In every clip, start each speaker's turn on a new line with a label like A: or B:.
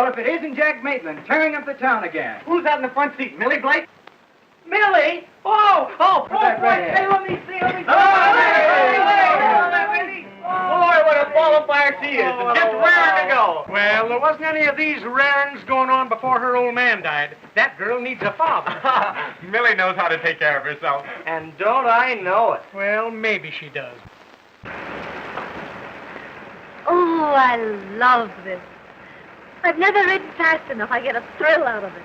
A: Well, if it isn't Jack Maitland tearing up the town again.
B: Who's that in the front seat? Millie Blake?
A: Millie!
B: Oh,
A: Put that right
B: hey,
A: here.
B: let me see.
A: Oh,
B: Boy, what a qualifier she is, and just raring to go.
C: Well, there wasn't any of these rarings going on before her old man died. That girl needs a father.
B: Millie knows how to take care of herself.
C: And don't I know it? Well, maybe she does.
D: Oh, I love this. I've never ridden fast enough. I get a thrill out of it.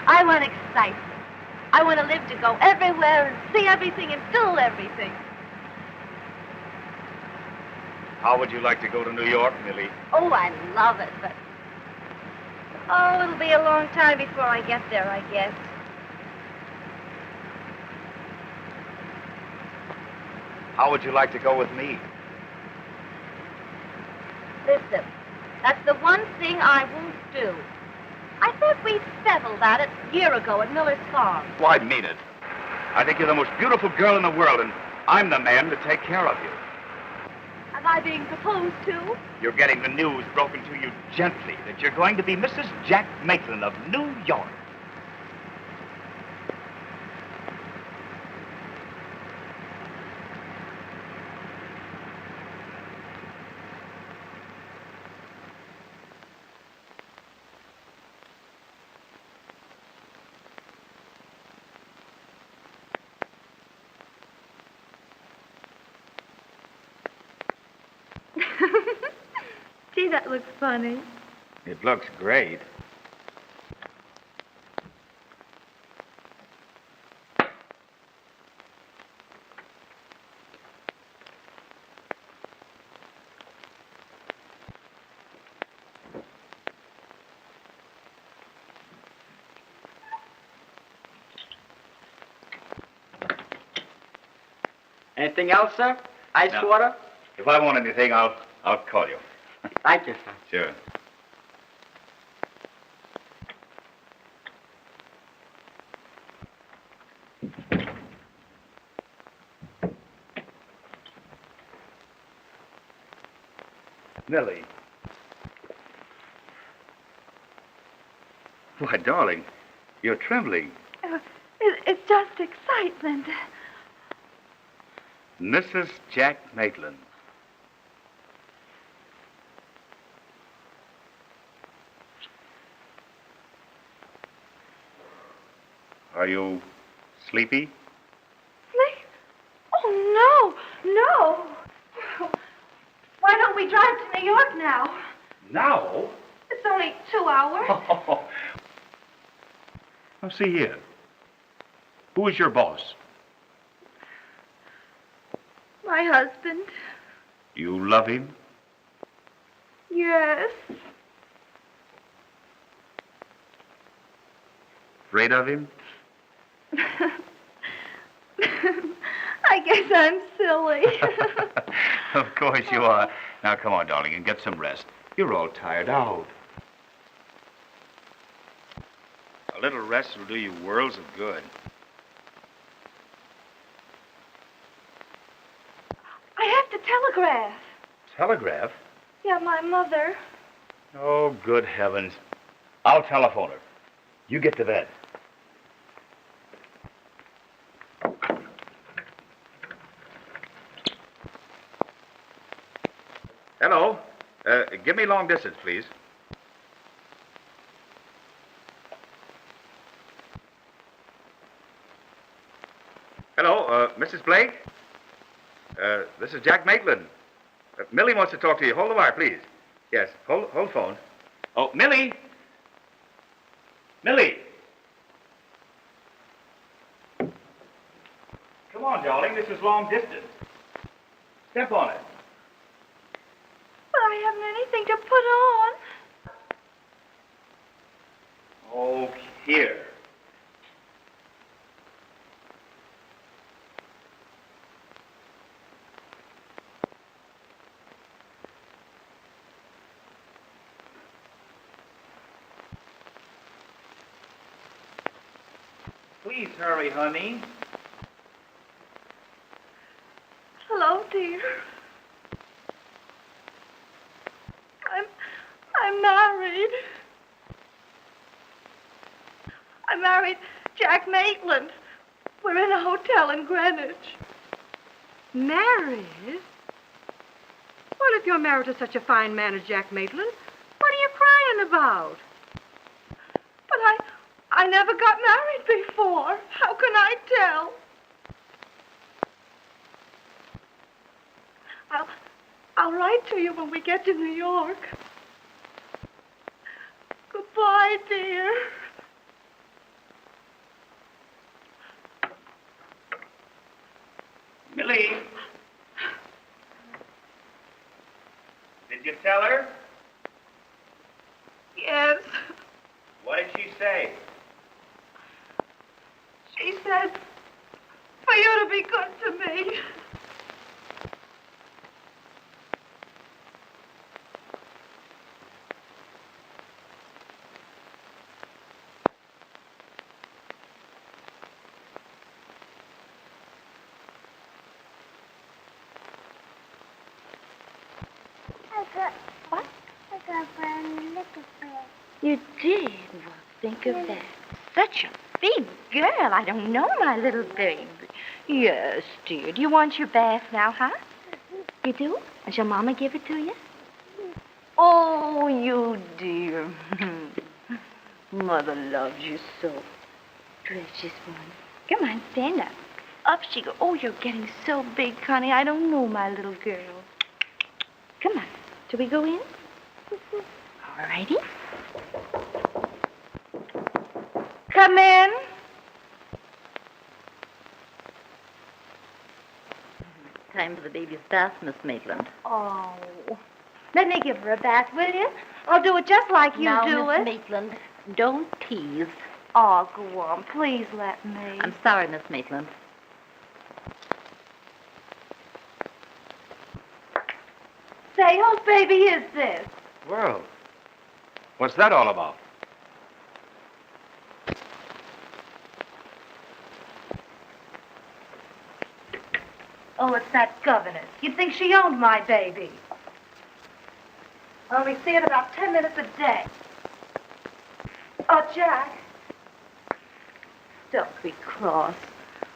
D: I want excitement. I want to live to go everywhere and see everything and do everything.
E: How would you like to go to New York, Millie?
D: Oh, I love it, but... Oh, it'll be a long time before I get there, I guess.
E: How would you like to go with me?
D: Listen, that's the one thing I won't do. I thought we'd settled that a year ago at Miller's farm.
E: Well, I mean it. I think you're the most beautiful girl in the world, and I'm the man to take care of you.
D: Am I being proposed to?
E: You're getting the news broken to you gently that you're going to be Mrs. Jack Maitland of New York.
D: Gee, that looks funny.
E: It looks great.
A: Anything else, sir? Ice
E: No.
A: water?
E: If I want anything, I'll call you.
A: Thank you, sir.
E: Sure. Millie. Why, darling, you're trembling.
D: It's just excitement.
E: Mrs. Jack Maitland. Are you sleepy?
D: Sleep? Oh, no. Why don't we drive to New York now?
E: Now?
D: It's only 2 hours.
E: Now, see here. Who is your boss?
D: My husband.
E: You love him?
D: Yes.
E: Afraid of him?
D: I guess I'm silly.
E: Of course you are. Now, come on, darling, and get some rest. You're all tired out. A little rest will do you worlds of good.
D: I have to telegraph.
E: Telegraph?
D: Yeah, my mother.
E: Oh, good heavens. I'll telephone her. You get to bed. Hello. Give me long distance, please. Hello, Mrs. Blake? This is Jack Maitland. Millie wants to talk to you. Hold the wire, please. Yes, hold phone. Oh, Millie! Millie! Come on, darling. This is long distance. Step on it.
D: But I haven't anything to put on.
E: Oh, here. Please hurry, honey.
D: Hello, dear. I'm married. Jack Maitland. We're in a hotel in Greenwich.
F: Married? Well, if you're married to such a fine man as Jack Maitland, what are you crying about?
D: But I never got married before. How can I tell? I'll write to you when we get to New York. Goodbye, dear.
E: Millie. Did you tell her?
D: Yes.
E: What did she say?
D: She said for you to be good to me. What?
G: I got a liquor bread.
D: You did? Well, think of that. Such a big girl. I don't know, my little baby. Yes, dear. Do you want your bath now, huh? You do? And shall Mama give it to you? Oh, you dear. Mother loves you so. Precious one. Come on, stand up. Up she goes. Oh, you're getting so big, Connie. I don't know, my little girl. Come on. Shall we go in? All righty. Come in.
H: Time for the baby's bath, Miss Maitland.
D: Oh. Let me give her a bath, will you? I'll do it just like you
H: now,
D: do
H: Miss
D: it.
H: Maitland, don't tease.
D: Oh, go on. Please let me.
H: I'm sorry, Miss Maitland.
D: Say, whose baby is this?
E: Well, what's that all about?
D: Oh, it's that governess. You'd think she owned my baby. I only see it about 10 minutes a day. Oh, Jack. Don't be cross.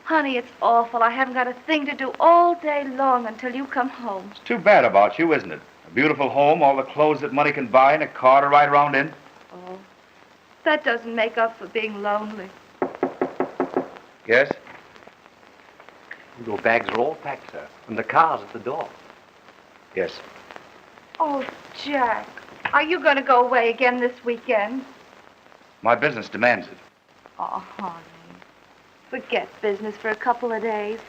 D: Honey, it's awful. I haven't got a thing to do all day long until you come home.
E: It's too bad about you, isn't it? A beautiful home, all the clothes that money can buy, and a car to ride around in.
D: Oh, that doesn't make up for being lonely.
E: Yes?
I: Your bags are all packed, sir, and the car's at the door.
E: Yes.
D: Oh, Jack, are you going to go away again this weekend?
E: My business demands it.
D: Oh, honey, forget business for a couple of days.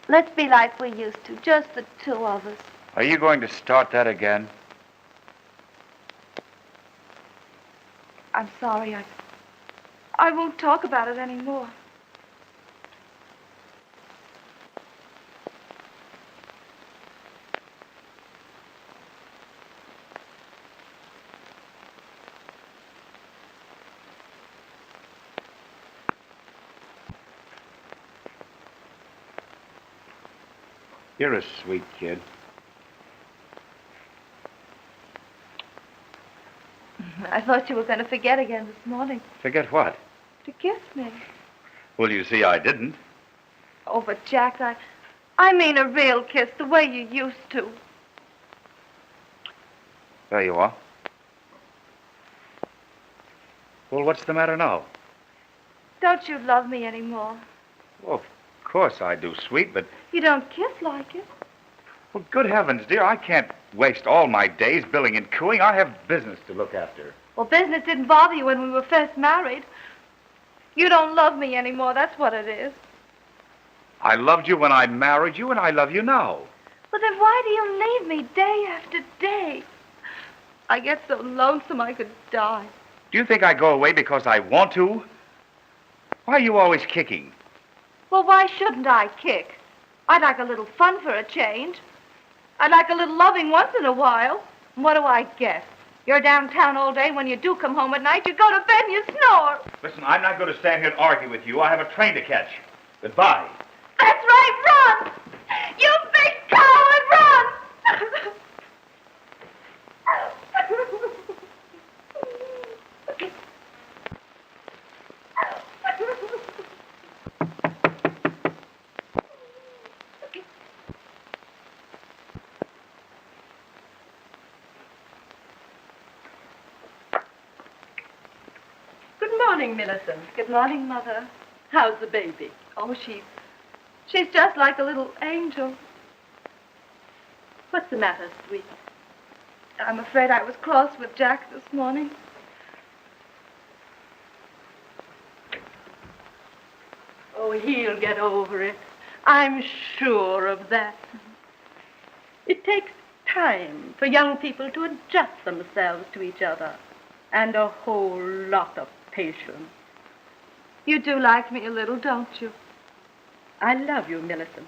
D: Let's be like we used to, just the two of us.
E: Are you going to start that again?
D: I'm sorry, I won't talk about it anymore.
E: You're a sweet kid.
D: I thought you were going to forget again this morning.
E: Forget what?
D: To kiss me.
E: Well, you see, I didn't.
D: Oh, but Jack, I mean a real kiss, the way you used to.
E: There you are. Well, what's the matter now?
D: Don't you love me anymore?
E: Well, of course I do, sweet, but...
D: You don't kiss like it.
E: Well, good heavens, dear, I can't waste all my days billing and cooing. I have business to look after.
D: Well, business didn't bother you when we were first married. You don't love me anymore, that's what it is.
E: I loved you when I married you, and I love you now.
D: Well, then why do you leave me day after day? I get so lonesome I could die.
E: Do you think I go away because I want to? Why are you always kicking?
D: Well, why shouldn't I kick? I'd like a little fun for a change. I'd like a little loving once in a while. And what do I get? You're downtown all day. When you do come home at night, you go to bed and you snore.
E: Listen, I'm not going to stand here and argue with you. I have a train to catch. Goodbye.
D: That's right, run! You big coward, run!
F: morning, Millicent.
D: Good morning, Mother.
F: How's the baby?
D: Oh, she's just like a little angel.
F: What's the matter, sweet?
D: I'm afraid I was cross with Jack this morning.
F: Oh, he'll get over it. I'm sure of that. It takes time for young people to adjust themselves to each other, and a whole lot of patience.
D: You do like me a little, don't you?
F: I love you, Millicent.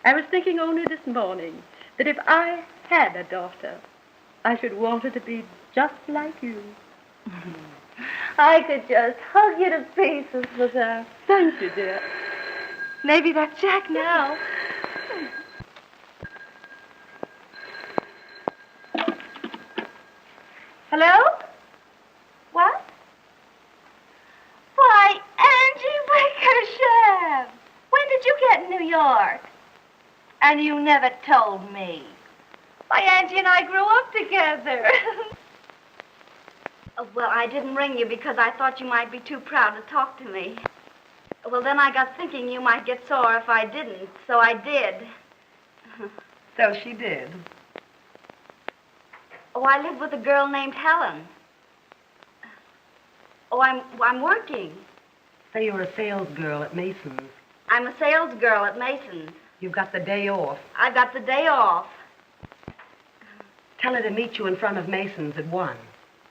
F: I was thinking only this morning that if I had a daughter, I should want her to be just like you.
D: I could just hug you to pieces with her.
F: Thank you, dear.
D: Maybe that's Jack now. Hello? What? Why, Angie Wickersham! When did you get in New York? And you never told me. Why, Angie and I grew up together. Well, I didn't ring you because I thought you might be too proud to talk to me. Well, then I got thinking you might get sore if I didn't, so I did.
F: So she did.
D: Oh, I live with a girl named Helen. Oh, I'm working.
F: Say you're a sales girl at Mason's.
D: I'm a sales girl at Mason's.
F: You've got the day off.
D: I've got the day off.
F: Tell her to meet you in front of Mason's at 1.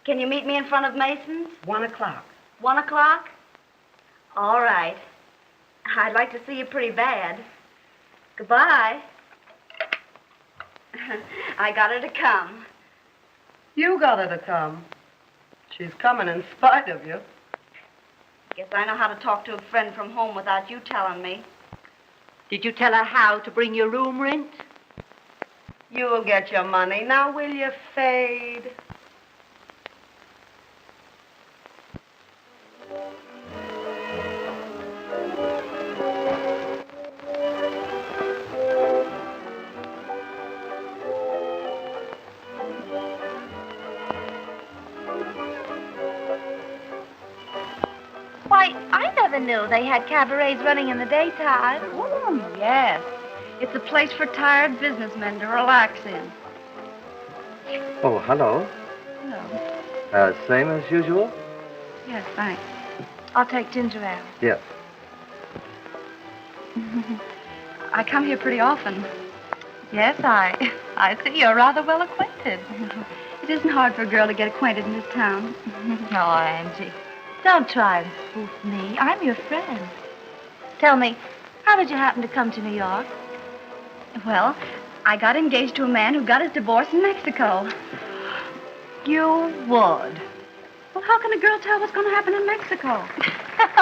D: Can you meet me in front of Mason's?
F: 1 o'clock.
D: 1 o'clock? All right. I'd like to see you pretty bad. Goodbye. I got her to come.
F: You got her to come. She's coming in spite of you.
D: Guess I know how to talk to a friend from home without you telling me.
H: Did you tell her how to bring your room rent?
F: You'll get your money. Now, will you fade?
D: Why, I never knew they had cabarets running in the daytime. Oh, yes. It's a place for tired businessmen to relax in.
I: Oh, hello.
D: Hello.
I: Same as usual?
D: Yes, thanks. I'll take ginger ale.
I: Yes.
D: I come here pretty often. Yes, I see you're rather well acquainted. It isn't hard for a girl to get acquainted in this town.
H: Oh, Angie.
D: Don't try to spoof me. I'm your friend. Tell me, how did you happen to come to New York? Well, I got engaged to a man who got his divorce in Mexico.
H: You would.
D: Well, how can a girl tell what's going to happen in Mexico?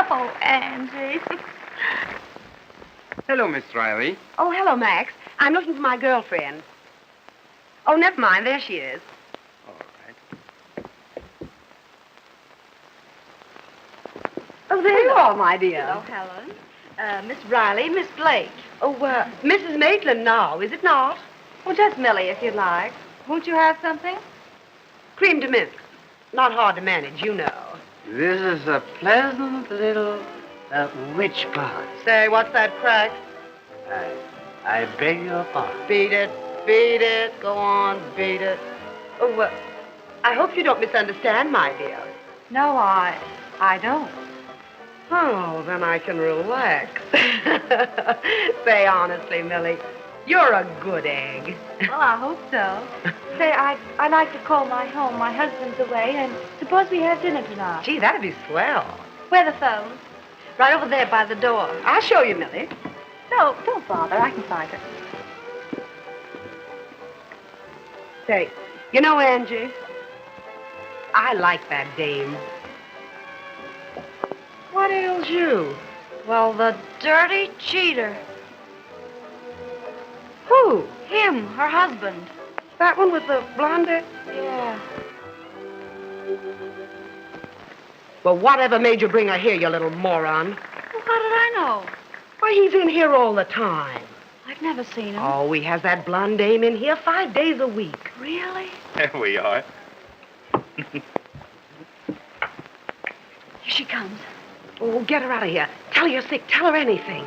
D: Oh, Angie.
B: Hello, Miss Riley.
F: Oh, hello, Max. I'm looking for my girlfriend. Oh, never mind. There she is.
B: All right.
F: Oh, there you are, my dear.
D: Hello, Helen. Miss Riley, Miss Blake.
F: Oh, Mrs. Maitland now, is it not?
D: Oh, just Millie, if you'd like. Won't you have something?
F: Cream de mint. Not hard to manage, you know.
J: This is a pleasant little witch pond.
F: Say, what's that crack?
J: I beg your pardon.
F: Beat it, beat it. Go on, beat it. Oh, I hope you don't misunderstand, my dear.
D: No, I don't.
F: Oh, then I can relax. Say honestly, Millie, you're a good egg.
D: Well, I hope so. Say, I'd like to call my home. My husband's away, and suppose we have dinner tonight.
F: Gee, that'd be swell.
D: Where are the phones? Right over there by the door.
F: I'll show you, Millie.
D: No, don't bother. I can find it.
F: Say, you know, Angie, I like that dame. What ails you?
D: Well, the dirty cheater.
F: Who?
D: Him, her husband.
F: That one with the blonde hair?
D: Yeah.
F: Well, whatever made you bring her here, you little moron?
D: Well, how did I know?
F: Why, he's in here all the time.
D: I've never seen him.
F: Oh, he has that blonde dame in here 5 days a week.
D: Really?
E: There we are.
D: You she comes.
K: Oh, get her out of here. Tell her you're sick. Tell her anything.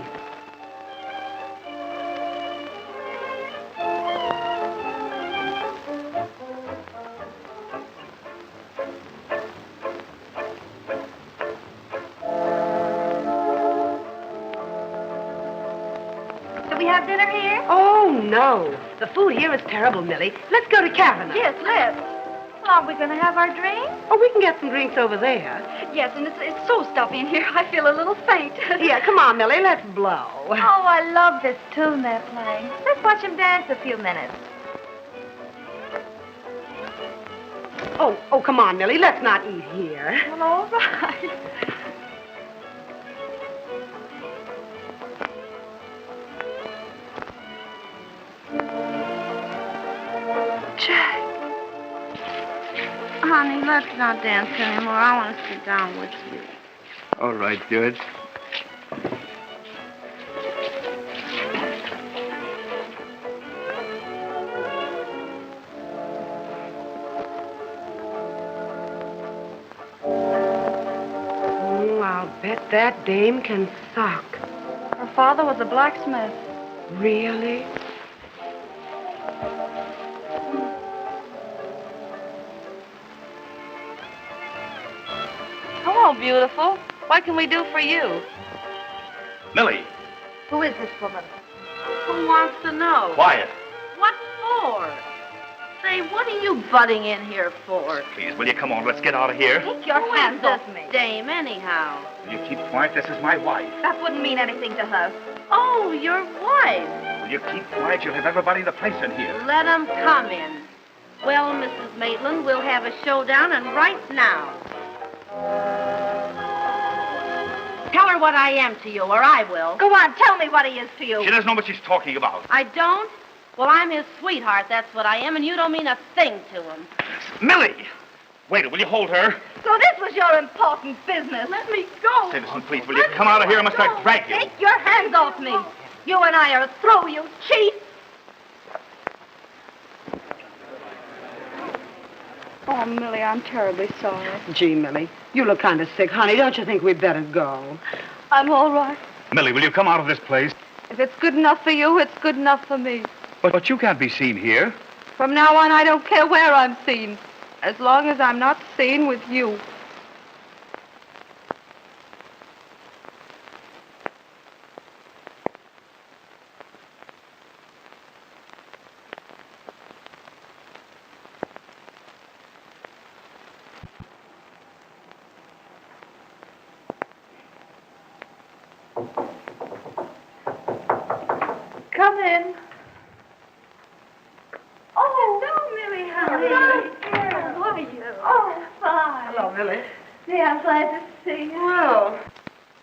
D: Do we have dinner here?
K: Oh, no. The food here is terrible, Millie. Let's go to Kavanagh.
D: Yes, let's. Well, aren't we going to have our drinks?
K: Oh, we can get some drinks over there.
D: Yes, and it's so stuffy in here, I feel a little faint.
K: Yeah, come on, Millie. Let's blow.
D: Oh, I love this tune they're playing. Let's watch them dance a few minutes.
K: Oh, come on, Millie. Let's not eat here.
D: Well, all right.
F: Jack. Honey, let's not dance anymore. I want to sit down with you.
B: All right, George.
K: Oh, I'll bet that dame can sock.
F: Her father was a blacksmith.
K: Really?
F: Hello, beautiful. What can we do for you?
E: Millie,
D: Who is this woman?
F: Who wants to know?
E: quiet.
F: What for? Say, what are you butting in here for?
E: Please, will you come on? Let's get out of here.
D: Take your hands off me.
F: Dame, anyhow.
E: Will you keep quiet? This is my wife.
D: That wouldn't mean anything to her.
F: Oh, your wife.
E: Will you keep quiet? You'll have everybody in the place in here.
F: Let 'em come in. Well, Mrs. Maitland, we'll have a showdown, and right now. Tell her what I am to you, or I will.
D: Go on, tell me what he is to you.
E: She doesn't know what she's talking about.
F: I don't? Well, I'm his sweetheart, that's what I am, and you don't mean a thing to him.
E: Millie! Wait, will you hold her?
D: So this was your important business.
F: Let me go.
E: Citizen, please, will you come out of here? I must I drag you.
D: Take your hands off me. You and I are through, you cheat.
F: Oh, Millie, I'm terribly sorry.
K: Gee, Millie, you look kind of sick. Honey, don't you think we'd better go?
F: I'm all right.
E: Millie, will you come out of this place?
F: If it's good enough for you, it's good enough for me.
E: But you can't be seen here.
F: From now on, I don't care where I'm seen, as long as I'm not seen with you. Come in.
D: Oh, hello, Millie, honey. How are you? Oh, fine.
K: Hello, Millie.
D: Yeah, I'm glad to see you.
K: Well,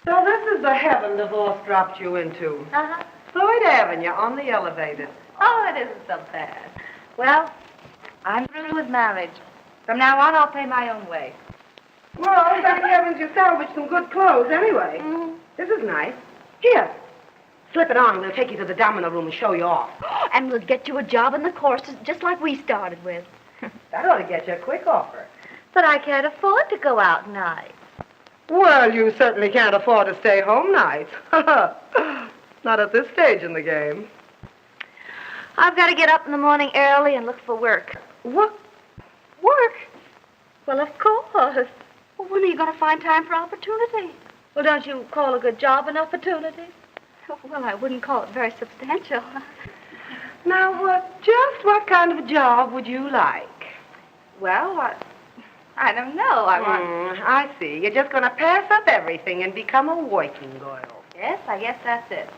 K: so this is the heaven divorce dropped you into.
D: Uh-huh.
K: Floyd Avenue on the elevated.
D: Oh, it isn't so bad. Well, I'm through with marriage. From now on, I'll pay my own way.
K: Well, thank heavens you salvaged some good clothes anyway.
D: Mm-hmm.
K: This is nice. Here, slip it on and we'll take you to the domino room and show you off.
D: And we'll get you a job in the courses just like we started with.
K: That ought to get you a quick offer.
D: But I can't afford to go out nights.
K: Well, you certainly can't afford to stay home nights. Not at this stage in the game.
D: I've got to get up in the morning early and look for work.
K: What?
D: Work? Well, of course. Well, when are you going to find time for opportunity? Well, don't you call a good job an opportunity? Well, I wouldn't call it very substantial.
K: Now, just what kind of a job would you like?
D: Well, I don't know.
K: I see. You're just going to pass up everything and become a working girl.
D: Yes, I guess that's it.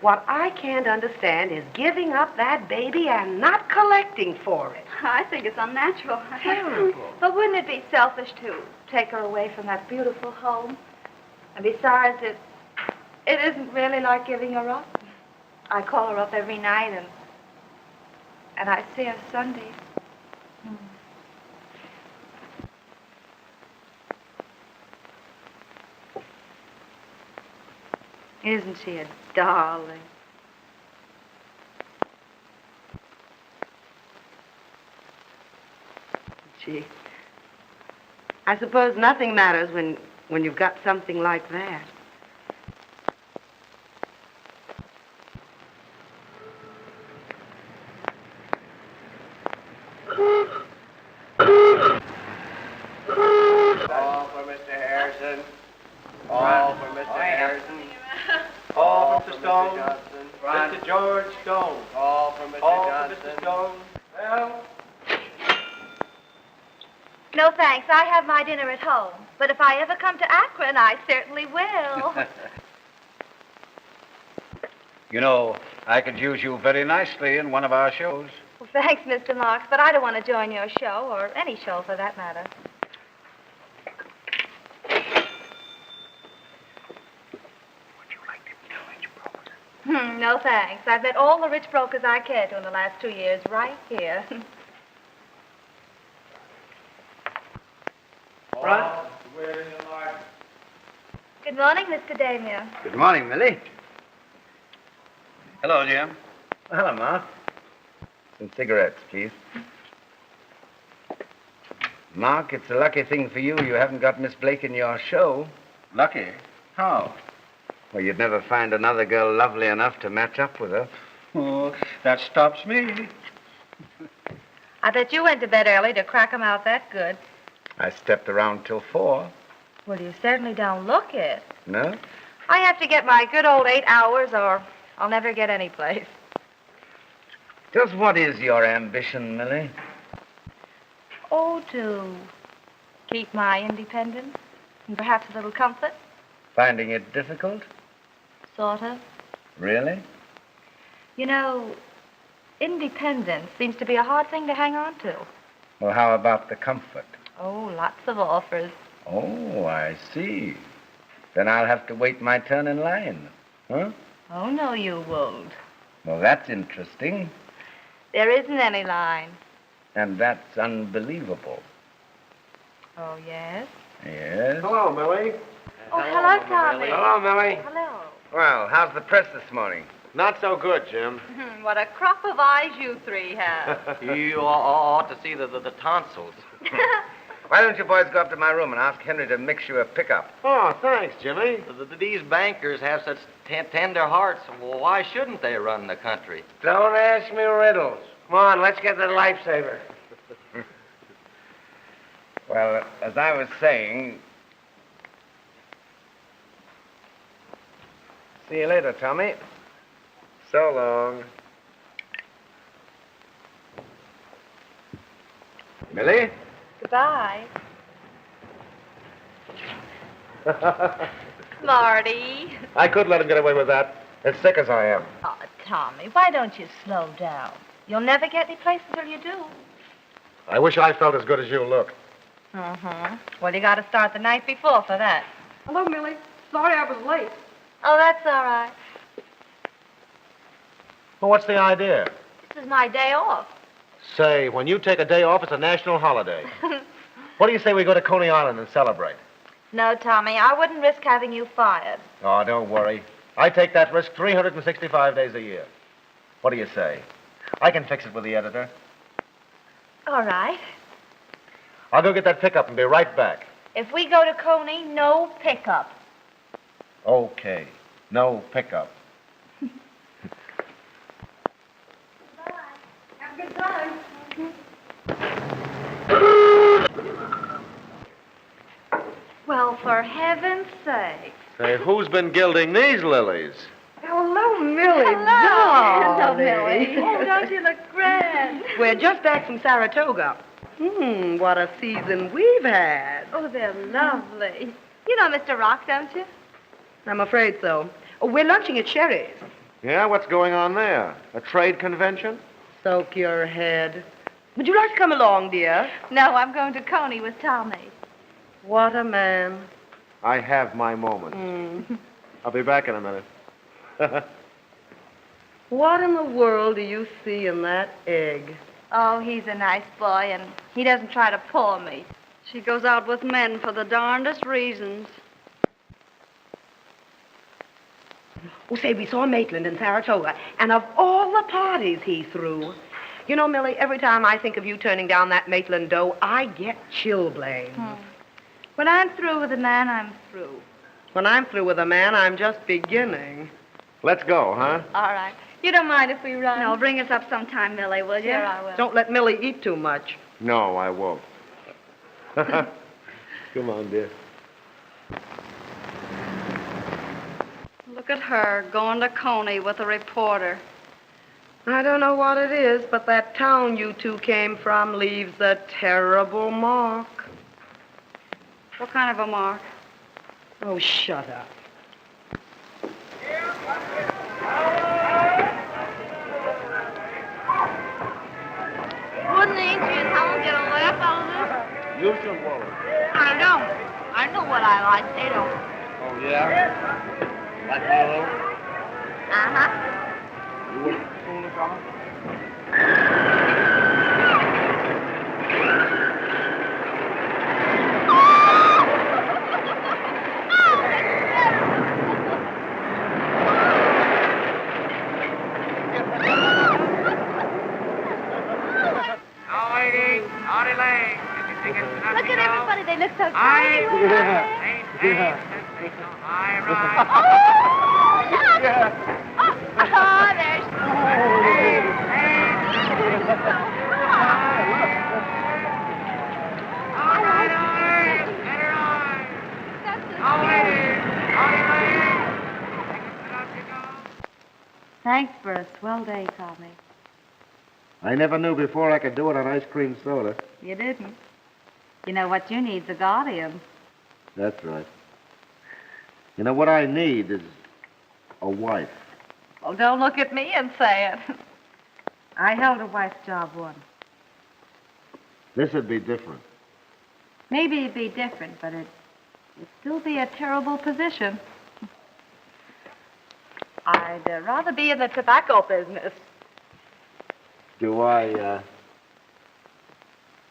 K: What I can't understand is giving up that baby and not collecting for it.
D: I think it's unnatural.
K: Terrible.
D: But wouldn't it be selfish to take her away from that beautiful home? And besides, it isn't really like giving her up. I call her up every night, and I see her Sundays. Isn't she a darling?
K: Gee, I suppose nothing matters when when you've got something like that.
J: All for Mr. Harrison. All for Mr. Harrison. All for Mr. Stone. Mr. George Stone. All for Mr. Johnson. Mr. Stone. Well.
D: No, thanks. I have my dinner at home. But if I ever come to Akron, I certainly will.
B: You know, I could use you very nicely in one of our shows.
D: Well, thanks, Mr. Marks, but I don't want to join your show, or any show for that matter. No, thanks. I've met all the rich brokers I care to in the last 2 years right here.
J: Front.
D: Good morning, Mr. Damien.
B: Good morning, Millie. Hello, Jim.
I: Hello, Ma.
B: Some cigarettes, please. Mark, it's a lucky thing for you haven't got Miss Blake in your show.
I: Lucky? How?
B: Well, you'd never find another girl lovely enough to match up with her.
I: Oh, that stops me.
D: I bet you went to bed early to crack 'em out that good.
B: I stepped around till 4.
D: Well, you certainly don't look it.
B: No?
D: I have to get my good old 8 hours, or I'll never get any place.
B: Just what is your ambition, Millie?
D: Oh, to keep my independence and perhaps a little comfort,
B: Finding it difficult?
D: sort of.
B: Really?
D: You know, independence seems to be a hard thing to hang on to.
B: Well, how about the comfort?
D: Oh, lots of offers.
B: Oh, I see. Then I'll have to wait my turn in line. Huh?
D: Oh, no, you won't.
B: Well, that's interesting.
D: There isn't any line.
B: And that's unbelievable.
D: Oh, yes?
B: Yes?
J: Hello, Millie.
D: Oh, hello, Tommy.
J: Hello, Millie.
D: Hello.
B: Well, how's the press this morning?
J: Not so good, Jim.
D: What a crop of eyes you three have.
A: You ought to see the tonsils.
B: Why don't you boys go up to my room and ask Henry to mix you a pickup?
J: Oh, thanks, Jimmy.
A: These bankers have such tender hearts. Well, why shouldn't they run the country?
J: Don't ask me riddles. Come on, let's get the lifesaver.
B: Well, as I was saying... See you later, Tommy.
J: So long.
B: Millie?
D: Goodbye. Marty.
J: I could let him get away with that. As sick as I am.
D: Oh, Tommy, why don't you slow down? You'll never get any place until you do.
J: I wish I felt as good as you look.
D: Mm-hmm. Well, you got to start the night before for that.
K: Hello, Millie. Sorry I was late.
D: Oh, that's all right.
J: Well, what's the idea?
D: This is my day off.
J: Say, when you take a day off, it's a national holiday. What do you say we go to Coney Island and celebrate?
D: No, Tommy, I wouldn't risk having you fired.
J: Oh, don't worry. I take that risk 365 days a year. What do you say? I can fix it with the editor.
D: All right.
J: I'll go get that pickup and be right back.
D: If we go to Coney, no pickup.
J: Okay. No pickup.
K: Have a good time.
D: Well, for heaven's sake.
J: Say, who's been gilding these lilies?
K: Hello, Millie.
D: Hello,
K: darling.
D: Millie. Oh, don't you look grand?
K: We're just back from Saratoga. What a season we've had.
D: Oh, they're lovely. You know Mr. Rock, don't you?
K: I'm afraid so. Oh, we're lunching at Sherry's.
J: Yeah, what's going on there? A trade convention?
K: Soak your head. Would you like to come along, dear?
D: No, I'm going to Coney with Tommy.
K: What a man.
J: I have my moments. I'll be back in a minute.
K: What in the world do you see in that egg?
D: Oh, he's a nice boy, and he doesn't try to pull me.
F: She goes out with men for the darndest reasons.
K: Oh, say, we saw Maitland in Saratoga, and of all the parties he threw. You know, Millie, every time I think of you turning down that Maitland dough, I get chilblains.
F: When I'm through with a man, I'm through.
K: When I'm through with a man, I'm just beginning.
I: Let's go, huh?
F: All right. You don't mind if we run?
D: No, bring us up sometime, Millie, will you?
F: Sure, I will.
K: Don't let Millie eat too much.
I: No, I won't. Come on, dear.
F: Look at her going to Coney with a reporter.
K: I don't know what it is, but that town you two came from leaves a terrible mark.
F: What kind of a mark?
K: Oh, shut up.
D: Wouldn't Angie and Helen get a laugh out of this?
I: You should worry.
D: I don't. I know what I like. They don't.
I: Oh, yeah? Like Millie?
D: Uh-huh.
I: You wouldn't fool us off?
D: Look at everybody. They look so tiny. Oh, there's...
H: Thanks for a swell day, Tommy.
I: I never knew before I could do it on ice cream soda.
H: You didn't. You know what you need's a guardian.
I: That's right. You know what I need is a wife.
F: Well, don't look at me and say it.
H: I held a wife's job once.
I: This would be different.
H: Maybe it'd be different, but it'd still be a terrible position.
F: I'd rather be in the tobacco business.
I: Do I,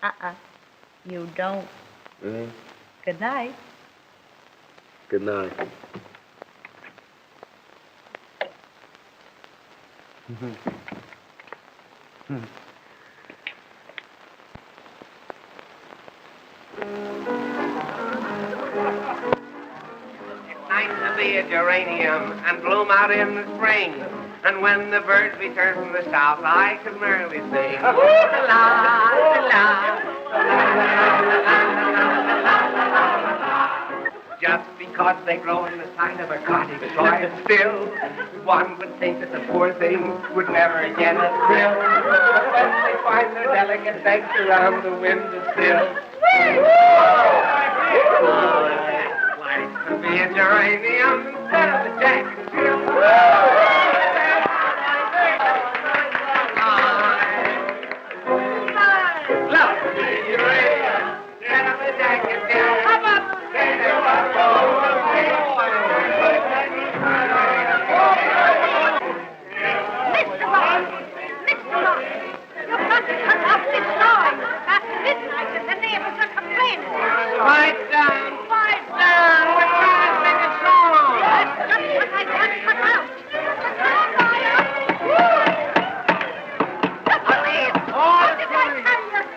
F: Uh-uh. You don't. Good night.
I: Good night.
J: Nice to be a geranium and bloom out in the spring. And when the birds return from the south, I can merrily sing. Just because they grow in the side of a cottage soil still, one would think that the poor things would never get a thrill. But when they find their delicate legs around the windowsill, nice to be a geranium instead of a jack and Jill. Love to be a geranium instead of a jack and Jill. How about
D: Mr. Ross, you've got to cut off this noise. After midnight, and the neighbors are complaining.
J: Quiet down. We're trying to sing a song.
D: That's just what I want cut out.
J: All the time.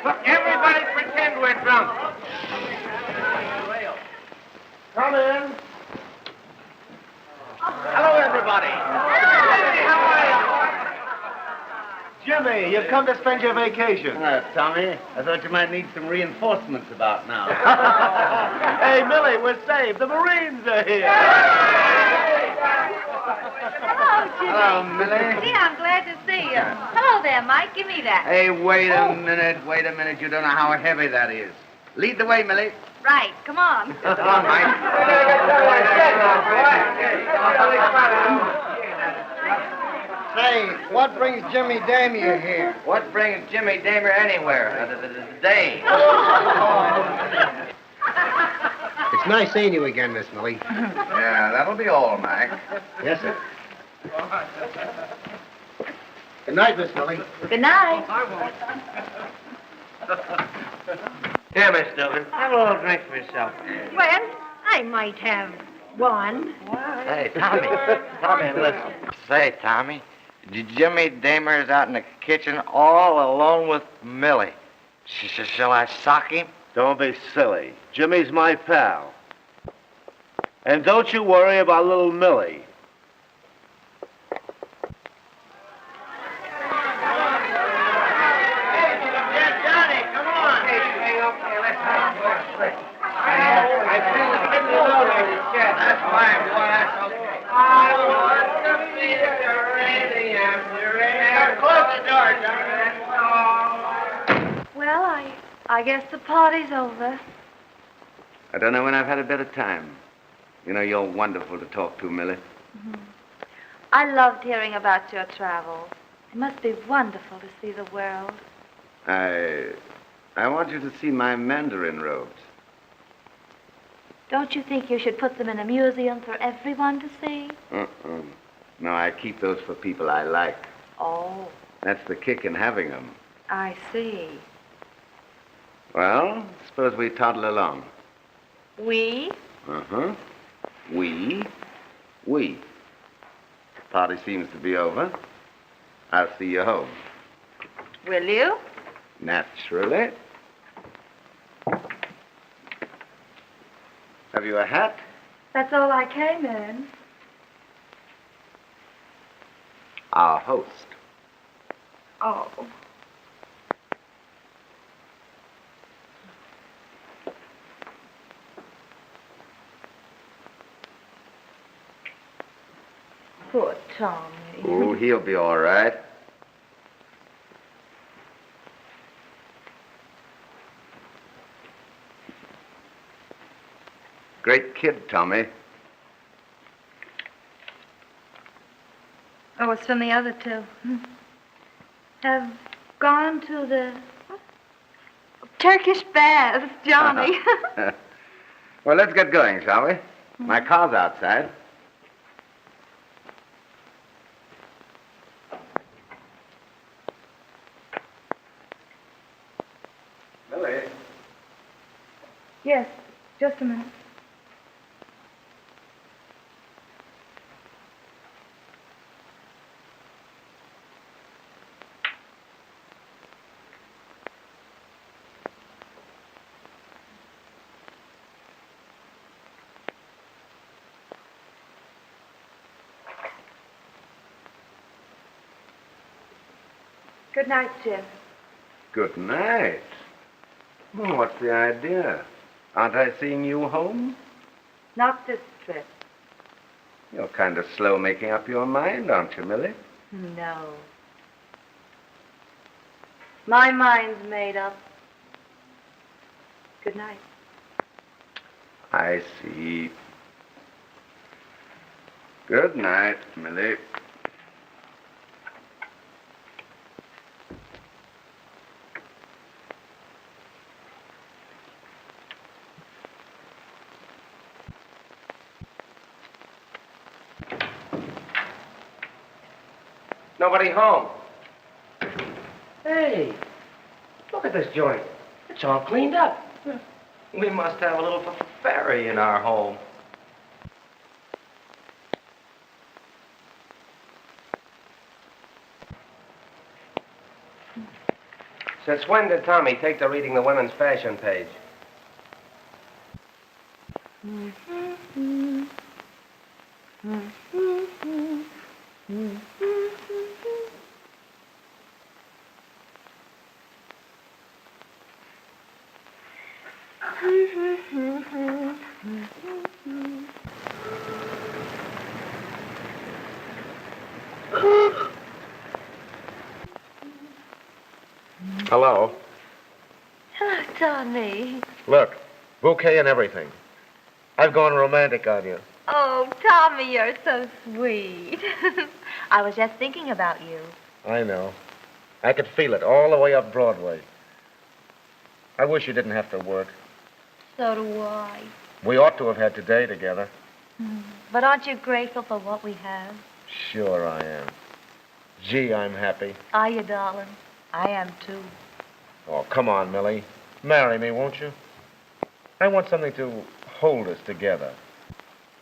J: Look, everybody pretend we're drunk.
I: Come in.
J: Hello, everybody. Hey, how are you?
I: Jimmy, you've come to spend your vacation.
B: Tommy, I thought you might need some reinforcements about now.
I: Hey, Millie, we're saved. The Marines are here.
D: Hello, Jimmy.
B: Hello, Millie.
D: Gee, I'm glad to see you. Hello there, Mike. Give me that.
B: Hey, wait a minute. You don't know how heavy that is. Lead the way, Millie.
D: Right. Come on.
B: Come on, Mike.
I: Say, what brings Jimmy Damier here?
A: What brings Jimmy Damer anywhere? The day.
I: It's nice seeing you again, Miss Millie.
B: Yeah, that'll be all, Mike.
I: Yes, sir. Good night, Miss Millie.
D: Good night.
J: Here, Miss Dillon, have a little drink for yourself.
D: Well, I might have one.
A: Hey, Tommy, listen. Say, Tommy, Jimmy Damer's out in the kitchen all alone with Millie. Shall I sock him?
I: Don't be silly. Jimmy's my pal. And don't you worry about little Millie.
D: Well, I guess the party's over.
B: I don't know when I've had a better time. You know, you're wonderful to talk to, Millie.
D: I loved hearing about your travels. It must be wonderful to see the world.
B: I want you to see my mandarin robes.
D: Don't you think you should put them in a museum for everyone to see?
B: No, I keep those for people I like.
D: Oh,
B: That's the kick in having them.
D: I see.
B: Well, suppose we toddle along.
D: We?
B: Uh-huh. We. Party seems to be over. I'll see you home.
D: Will you?
B: Naturally. Have you a hat?
D: That's all I came in.
B: Our host.
D: Oh. Poor Tommy.
B: Oh, he'll be all right. Great kid, Tommy.
D: Oh, it's from the other two. Have gone to the Turkish baths, Johnny.
B: Well, let's get going, shall we? My car's outside. Millie.
D: Yes, just a minute. Good night, Jim.
B: Good night. Oh, what's the idea? Aren't I seeing you home?
D: Not this trip.
B: You're kind of slow making up your mind, aren't you, Millie?
D: No. My mind's made up. Good night.
B: I see. Good night, Millie.
J: Nobody home. Hey, look at this joint. It's all cleaned up.
A: We must have a little fairy in our home.
J: Since when did Tommy take to reading the women's fashion page?
I: Hello.
D: Hello, Tommy.
I: Look, bouquet and everything. I've gone romantic on you.
D: Oh, Tommy, you're so sweet. I was just thinking about you.
I: I know. I could feel it all the way up Broadway. I wish you didn't have to work.
D: So do I.
I: We ought to have had today together.
D: But aren't you grateful for what we have?
I: Sure I am. Gee, I'm happy.
D: Are you, darling? I am, too.
I: Oh, come on, Millie. Marry me, won't you? I want something to hold us together.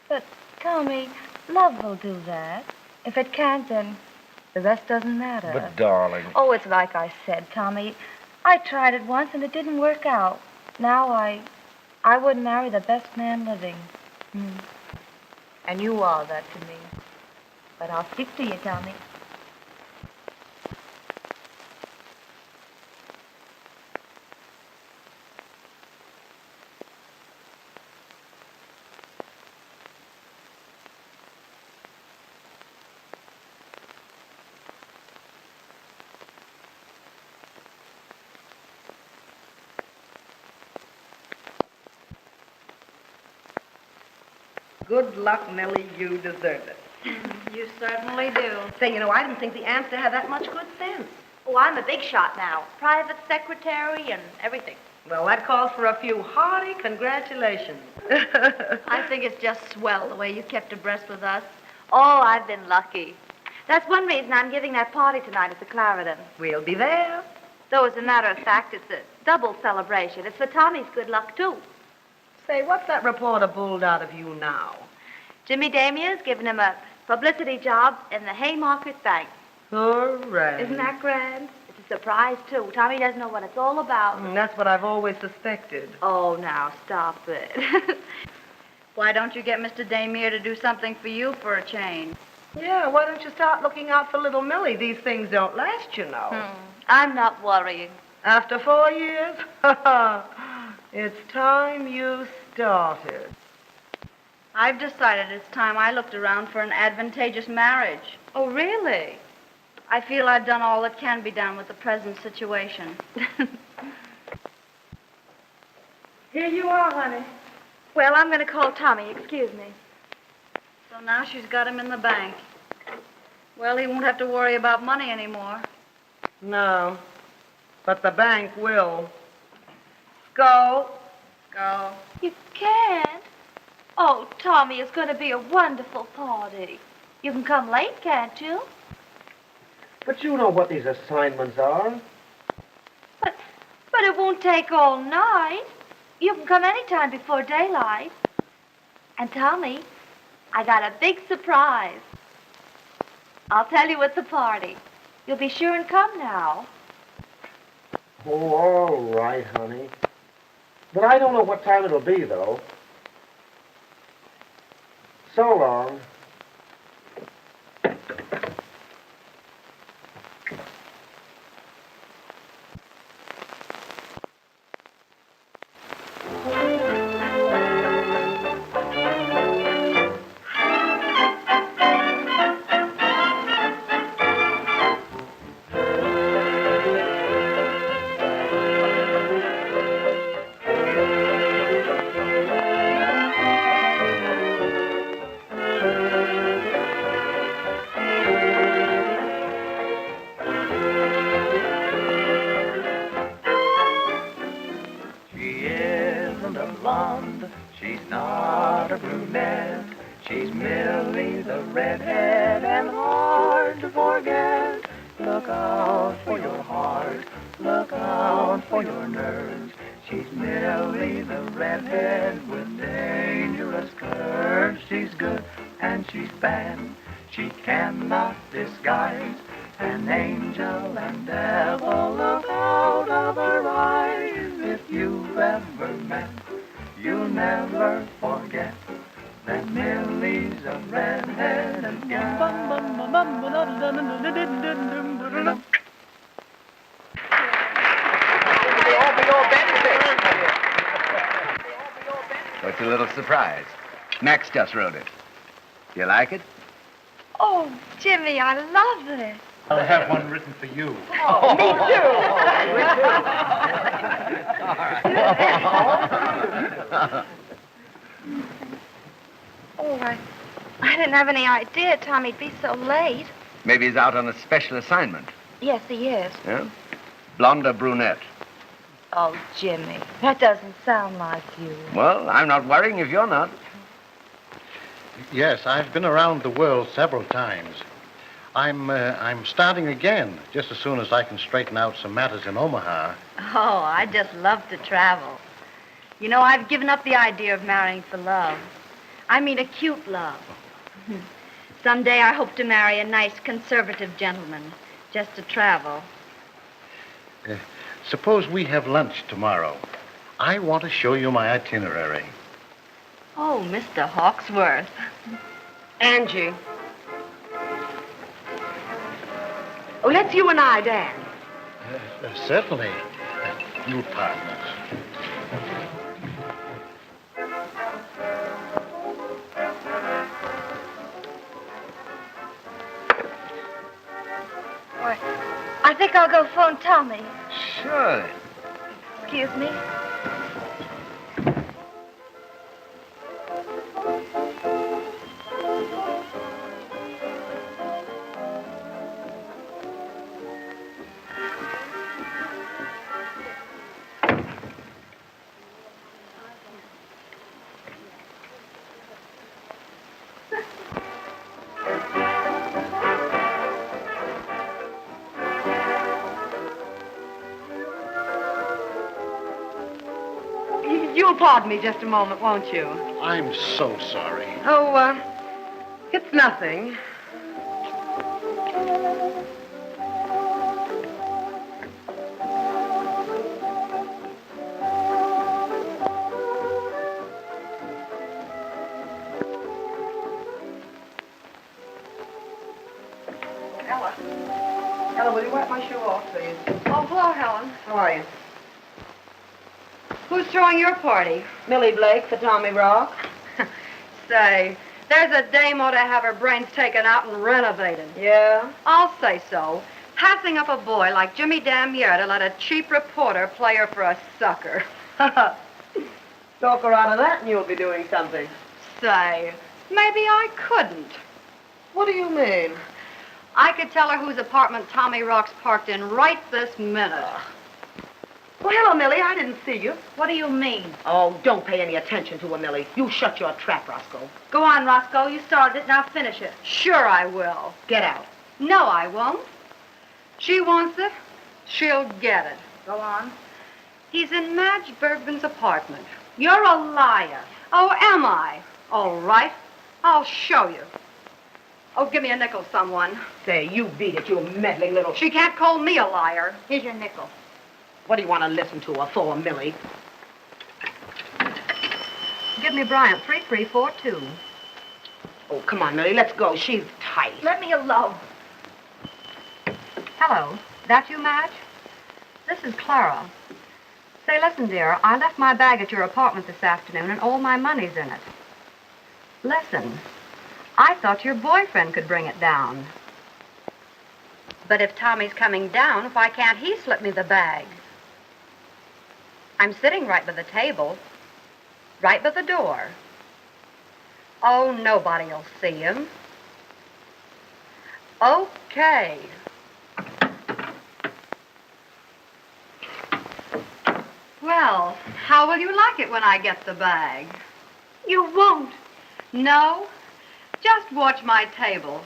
D: But, Tommy, love will do that. If it can't, then the rest doesn't matter.
I: But, darling...
D: Oh, it's like I said, Tommy. I tried it once, and it didn't work out.
H: Now I would marry the best man living. And you are that to me. But I'll stick to you, Tommy.
K: Good luck, Millie. You deserve it.
H: You certainly do.
K: Say, I didn't think the Amster had that much good sense.
D: Oh, I'm a big shot now. Private secretary and everything.
K: Well, that calls for a few hearty congratulations.
H: I think it's just swell the way you kept abreast with us.
D: Oh, I've been lucky. That's one reason I'm giving that party tonight at the Clarendon.
K: We'll be there.
D: Though, as a matter of fact, it's a double celebration. It's for Tommy's good luck, too.
K: Say, what's that reporter bulled out of you now?
D: Jimmy Damia's given him a publicity job in the Haymarket Bank.
K: Hooray.
D: Isn't that grand? It's a surprise, too. Tommy doesn't know what it's all about.
K: That's what I've always suspected.
D: Oh, now, stop it.
H: Why don't you get Mr. Damir to do something for you for a change?
K: Yeah, why don't you start looking out for little Millie? These things don't last, you know.
D: I'm not worrying.
K: After 4 years? It's time you started.
H: I've decided it's time I looked around for an advantageous marriage.
D: Oh, really?
H: I feel I've done all that can be done with the present situation.
F: Here you are, honey.
D: Well, I'm going to call Tommy. Excuse me.
H: So now she's got him in the bank. Well, he won't have to worry about money anymore.
K: No, but the bank will. Go.
H: Go.
D: You can't. Oh, Tommy, it's going to be a wonderful party. You can come late, can't you?
I: But you know what these assignments are.
D: But it won't take all night. You can come any time before daylight. And, Tommy, I got a big surprise. I'll tell you at the party. You'll be sure and come now.
I: Oh, all right, honey. But I don't know what time it'll be, though. So long.
J: She's not a brunette. She's Millie the redhead and hard to forget. Look out for your heart. Look out for your nerves. She's Millie the redhead with dangerous curves. She's good and she's bad. She cannot disguise. An angel and devil look out of her eyes. If you've ever met, you'll never forget that Millie's a redheaded gal.
B: So it's a little surprise. Max just wrote it. You like it?
D: Oh, Jimmy, I love this.
C: I'll have one written for you.
K: Oh, me
D: Oh, I didn't have any idea Tommy'd be so late.
B: Maybe he's out on a special assignment.
D: Yes, he is.
B: Yeah? Blonde or brunette?
D: Oh, Jimmy, that doesn't sound like you.
B: Well, I'm not worrying if you're not.
L: Yes, I've been around the world several times. I'm starting again, just as soon as I can straighten out some matters in Omaha.
H: Oh, I just love to travel. You know, I've given up the idea of marrying for love. I mean a cute love. Someday I hope to marry a nice conservative gentleman, just to travel.
L: Suppose we have lunch tomorrow. I want to show you my itinerary.
H: Oh, Mr. Hawksworth.
K: Angie. Oh, let's you and I, Dan.
L: Certainly. You partners.
D: I think I'll go phone Tommy.
B: Sure.
D: Excuse me.
K: You'll pardon me just a moment, won't you?
L: I'm so sorry.
K: Oh, it's nothing. Ella, will you wipe my shoe off, please?
H: Oh, hello, Helen.
K: How are you?
H: Who's throwing your party?
K: Millie Blake for Tommy Rock.
H: Say, there's a dame ought to have her brains taken out and renovated.
K: Yeah?
H: I'll say so. Passing up a boy like Jimmy Damier to let a cheap reporter play her for a sucker.
K: Talk her out of that and you'll be doing something.
H: Say, maybe I couldn't.
K: What do you mean?
H: I could tell her whose apartment Tommy Rock's parked in right this minute.
K: Well, hello, Millie. I didn't see you.
H: What do you mean?
K: Oh, don't pay any attention to her, Millie. You shut your trap, Roscoe.
H: Go on, Roscoe. You started it. Now finish it. Sure I will.
K: Get out.
H: No, I won't. She wants it. She'll get it. Go on. He's in Madge Bergman's apartment. You're a liar. Oh, am I? All right. I'll show you. Oh, give me a nickel, someone.
K: Say, you beat it, you meddling little...
H: She can't call me a liar.
D: Here's your nickel.
K: What do you want to listen to her for, Millie?
H: Give me Bryant 3342.
K: Oh, come on, Millie, let's go. She's tight.
D: Let me alone.
H: Hello. That you, Madge? This is Clara. Say, listen, dear, I left my bag at your apartment this afternoon and all my money's in it. Listen, I thought your boyfriend could bring it down. But if Tommy's coming down, why can't he slip me the bag? I'm sitting right by the table, right by the door. Oh, nobody'll see him. Okay. Well, how will you like it when I get the bag?
D: You won't.
H: No, just watch my table.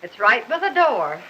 H: It's right by the door.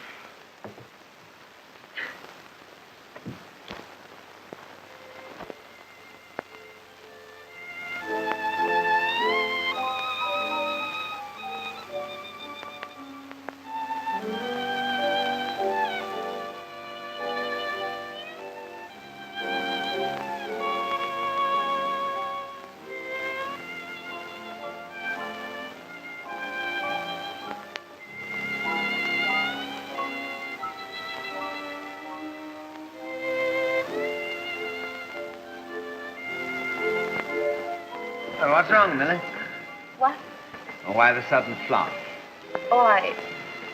B: Oh, what's wrong, Millie?
D: What?
B: Oh, why the sudden flop?
D: Oh, I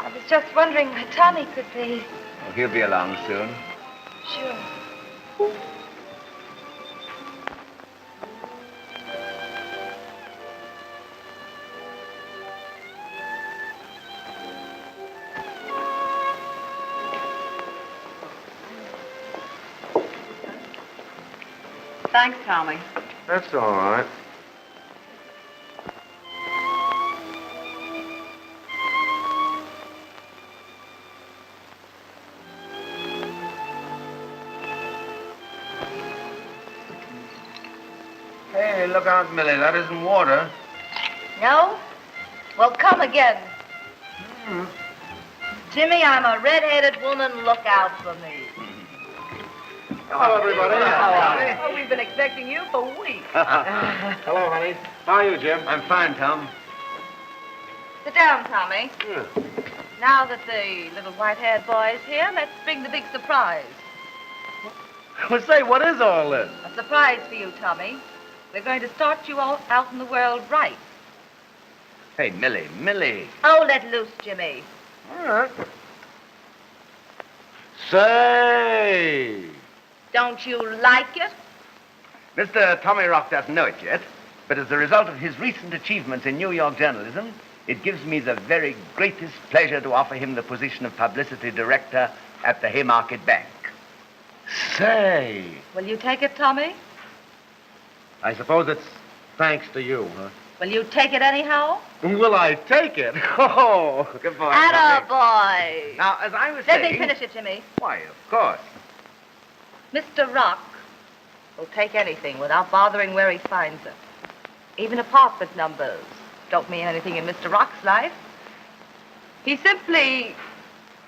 D: was just wondering where Tommy could be.
B: Oh, he'll be along soon.
D: Sure.
H: Thanks, Tommy.
B: That's all right. Hey, look out, Millie. That isn't water.
D: No? Well, come again. Jimmy, I'm a red-headed woman. Look out for me.
I: Hello, everybody.
F: Oh, we've been expecting you for weeks.
I: Hello, honey. How are you, Jim?
B: I'm fine, Tom.
F: Sit down, Tommy. Now that the little white-haired boy's here, let's bring the big surprise.
I: Well, say, what is all this?
F: A surprise for you, Tommy. We're going to start you all out in the world right.
B: Hey, Millie.
F: Oh, let loose, Jimmy.
I: All right. Say.
F: Don't you like it?
B: Mr. Tommy Rock doesn't know it yet, but as a result of his recent achievements in New York journalism, it gives me the very greatest pleasure to offer him the position of publicity director at the Haymarket Bank.
I: Say.
F: Will you take it, Tommy?
I: I suppose it's thanks to you, huh?
F: Will you take it anyhow?
I: Will I take it? Oh.
B: Good boy.
F: Attaboy.
B: Now, as I was
F: Let
B: saying...
F: me finish it, Jimmy.
B: Why, of course.
F: Mr. Rock will take anything without bothering where he finds it. Even apartment numbers don't mean anything in Mr. Rock's life. He simply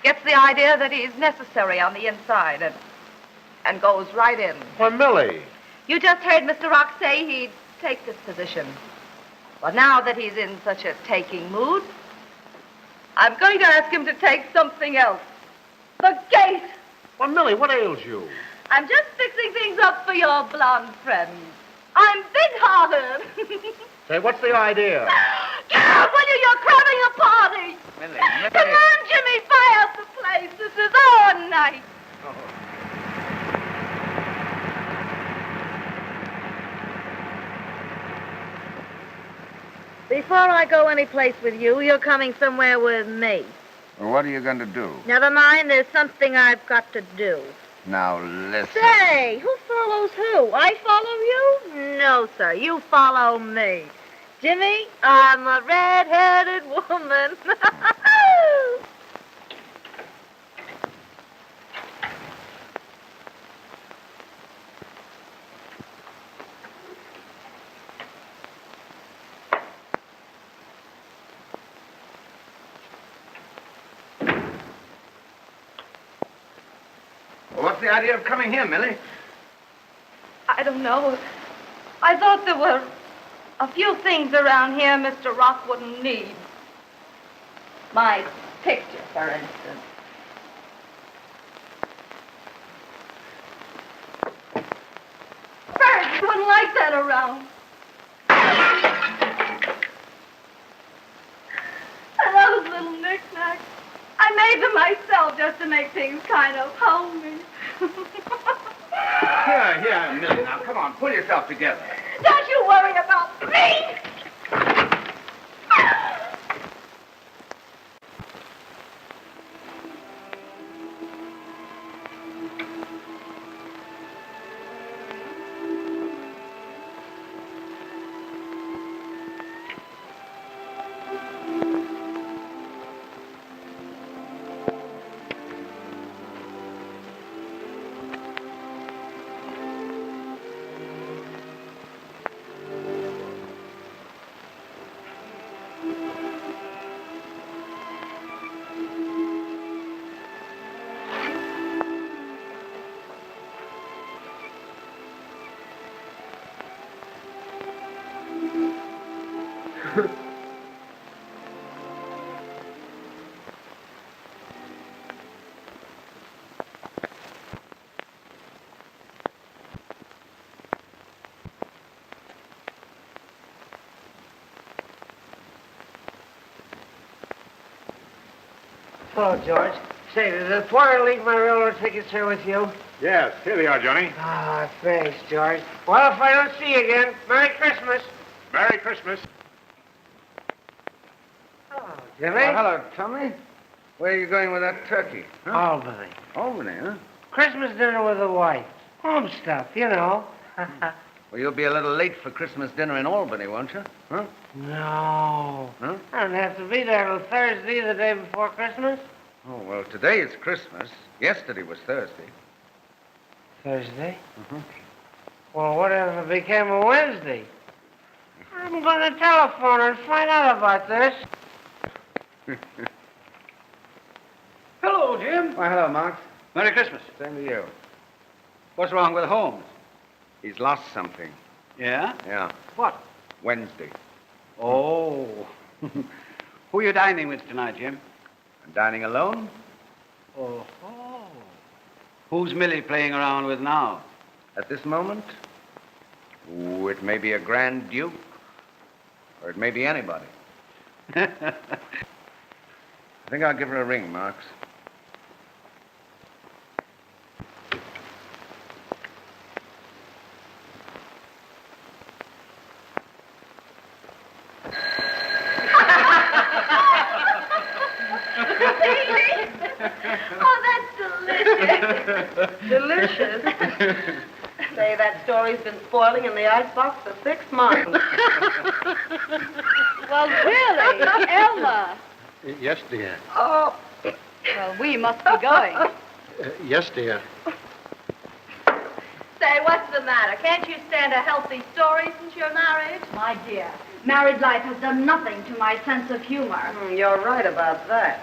F: gets the idea that he's necessary on the inside and goes right in.
I: Why, Millie.
F: You just heard Mr. Rock say he'd take this position. Well, now that he's in such a taking mood, I'm going to ask him to take something else. The gate!
I: Well, Millie, what ails you?
F: I'm just fixing things up for your blonde friend. I'm big-hearted.
I: Say, what's the idea?
F: Get out, will you? You're cramming a party.
B: Millie.
F: Come on, Jimmy, fire up the place. This is our night.
D: Before I go any place with you, you're coming somewhere with me.
B: Well, what are you going to do?
D: Never mind, there's something I've got to do.
B: Now, listen.
D: Say, who follows who? I follow you? No, sir, you follow me. Jimmy, I'm a red-headed woman.
B: Well, what's the idea of coming here, Millie?
F: I don't know. I thought there were a few things around here Mr. Rock wouldn't need. My picture, for instance. Birds wouldn't like that around. And those little knickknacks. I made them myself just to make things kind of homey.
B: Here, Millie, now, come on, pull yourself together.
F: Don't you worry about me!
J: Hello, George. Say, did the porter leave my railroad tickets here with you?
E: Yes, here they are, Johnny.
J: Ah, thanks, George. Well, if I don't see you again, Merry Christmas.
E: Merry Christmas.
J: Hello, Jimmy.
B: Well, hello, Tommy. Where are you going with that turkey?
J: Albany.
B: Albany, huh?
J: Christmas dinner with the wife. Home stuff, you know.
B: Well, you'll be a little late for Christmas dinner in Albany, won't you? Huh?
J: No.
B: Huh?
J: I don't have to be there till Thursday, the day before Christmas.
B: Oh, well, today is Christmas. Yesterday was Thursday.
J: Thursday?
B: Mm-hmm.
J: Well, what if it became a Wednesday? I'm going to telephone her and find out about this.
E: Hello, Jim.
B: Why, hello, Mark.
E: Merry Christmas.
B: Same to you.
M: What's wrong with Holmes?
B: He's lost something.
M: Yeah?
B: Yeah.
M: What?
B: Wednesday.
M: Oh. Who are you dining with tonight, Jim?
B: I'm dining alone?
M: Oh. Who's Millie playing around with now?
B: At this moment? Ooh, it may be a Grand Duke, or it may be anybody. I think I'll give her a ring, Marks.
K: Delicious. Say, that story's been spoiling in the icebox for 6 months.
H: Well, really, Elma.
L: Yes, dear.
K: Oh.
H: Well, we must be going.
L: Yes, dear.
H: Say, what's the matter? Can't you stand a healthy story since you're married? My dear, married life has done nothing to my sense of humor.
K: You're right about that.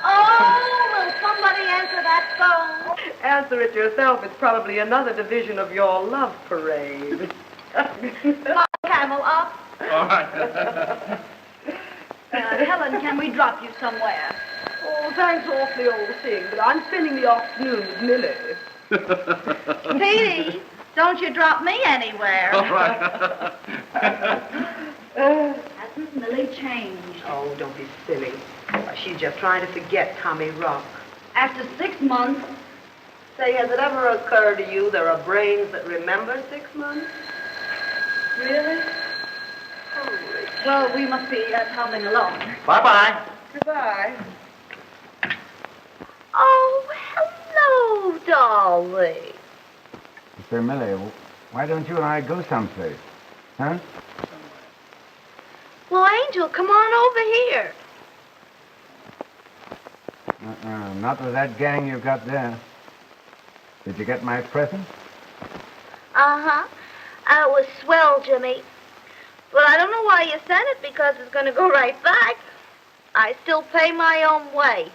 H: Oh, will somebody answer that phone?
K: Answer it yourself. It's probably another division of your love parade.
H: Camel up.
M: All right.
H: Helen, can we drop you somewhere?
K: Oh, thanks awfully, old thing, but I'm spending the afternoon with Millie.
H: Petey, don't you drop me anywhere.
M: All right.
H: Hasn't Millie changed?
K: Oh, don't be silly. She's just trying to forget Tommy Rock.
H: After 6 months?
K: Say, has it ever occurred to you there are brains that remember 6 months?
H: Really? Well, we must be tumbling along.
B: Bye-bye.
K: Goodbye.
D: Oh, hello, darling.
N: Mr. Millie, why don't you and I go someplace? Huh?
D: Well, Angel, come on over here.
N: Not with that gang you've got there. Did you get my present?
D: Uh-huh. It was swell, Jimmy. But I don't know why you sent it, because it's going to go right back. I still pay my own way.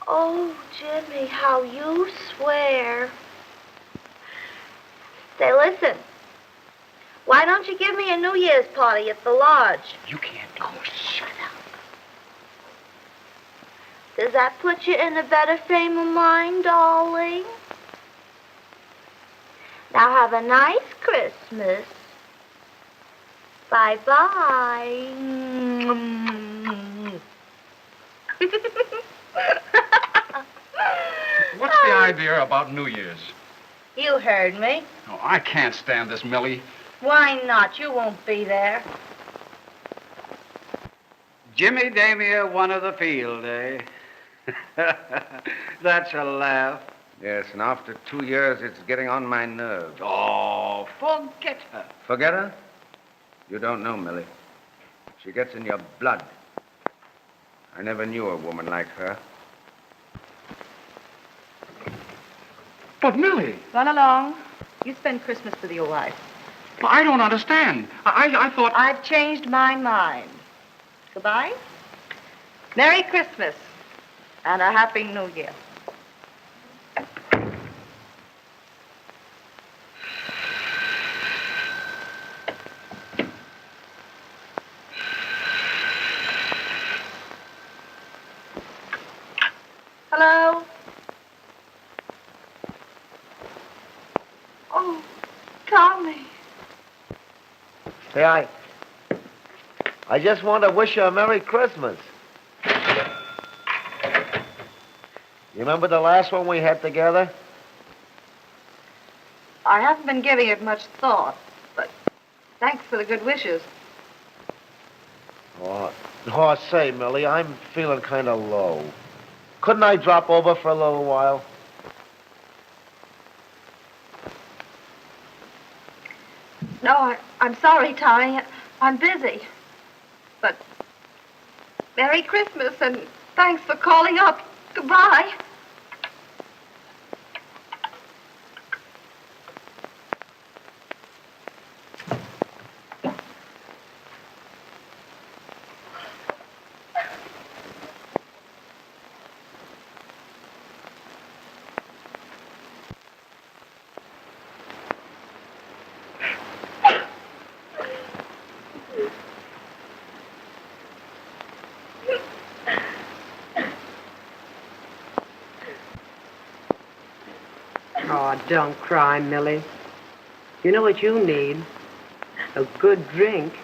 D: Oh, Jimmy, how you swear. Say, listen. Why don't you give me a New Year's party at the lodge?
M: You can't do it.
D: Shut up. Does that put you in a better frame of mind, darling? Now have a nice Christmas. Bye-bye.
M: What's the idea about New Year's?
H: You heard me.
M: Oh, I can't stand this, Millie.
H: Why not? You won't be there.
M: Jimmy Damia won of the field, eh? That's a laugh.
B: Yes, and after 2 years, it's getting on my nerves.
M: Oh, forget her.
B: Forget her? You don't know, Millie. She gets in your blood. I never knew a woman like her.
M: But, Millie,
H: Run along. You spend Christmas with your wife.
M: I don't understand. I thought...
H: I've changed my mind. Goodbye. Merry Christmas and a Happy New Year. Hello? Oh, Tommy.
O: Say, I just want to wish you a Merry Christmas. You remember the last one we had together?
H: I haven't been giving it much thought, but thanks for the good wishes.
O: Oh, say, Millie, I'm feeling kind of low. Couldn't I drop over for a little while?
H: No, I'm sorry, Tommy. I'm busy. But Merry Christmas and thanks for calling up. Goodbye.
K: Oh, don't cry, Millie. You know what you need? A good drink.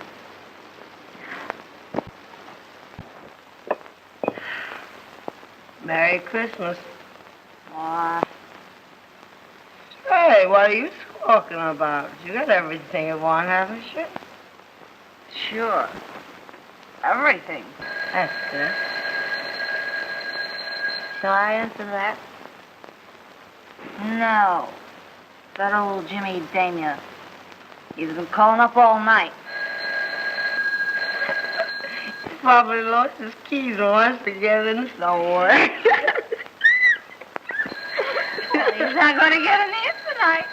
P: Merry Christmas.
H: What?
P: Hey, what are you talking about? You got everything you want, haven't you?
H: Sure. Everything.
P: That's good. Shall I answer that?
H: No. That old Jimmy Damia. He's been calling up all night.
P: He probably lost his keys and wants to get in somewhere.
H: Well, he's not going to get in here tonight.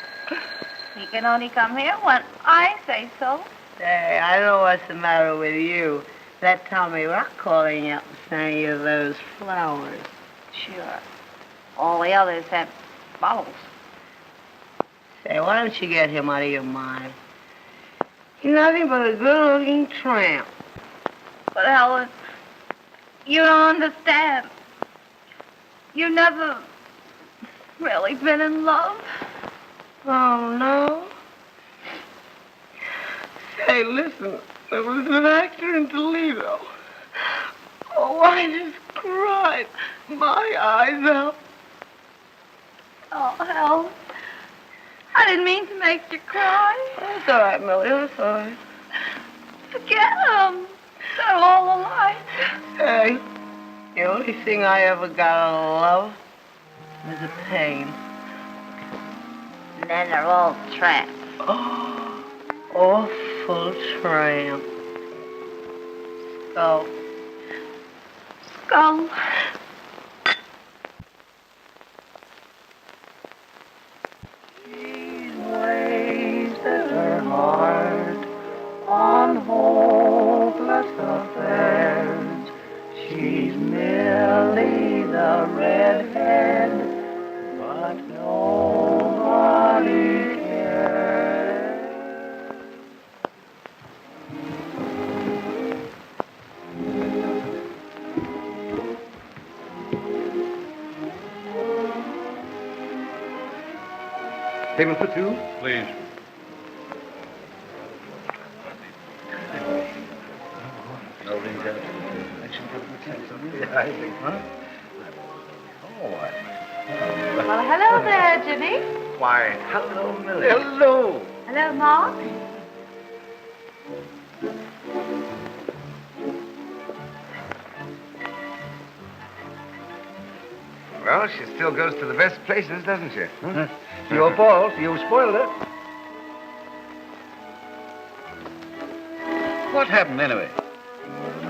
H: He can only come here when I say so.
P: Say, I know what's the matter with you. That Tommy Rock calling you up and sending you those flowers.
H: Sure. All the others had bottles.
P: Say, why don't you get him out of your mind? He's nothing but a good-looking tramp.
H: But Helen, you don't understand. You've never really been in love.
P: Oh, no? Say, listen, there was an actor in Toledo. Oh, I just cried my eyes out.
H: Oh, Helen, I didn't mean to make you cry.
P: That's all right, Millie, that's all right.
H: Forget them. They're all alike.
P: Hey, the only thing I ever got out of love was the pain.
H: And then they're all tramps.
P: Oh, awful tramp. Skull.
H: Skull.
P: She's wasted her heart on hopeless affairs. She's Millie the redhead, but nobody cares.
C: Payment for two?
I: Please.
D: Well, hello there, Jimmy.
B: Why, hello, Millie. Hello.
D: Hello, Mark.
B: Well, she still goes to the best places, doesn't she? Huh?
C: Your fault. You spoiled it.
M: What happened anyway?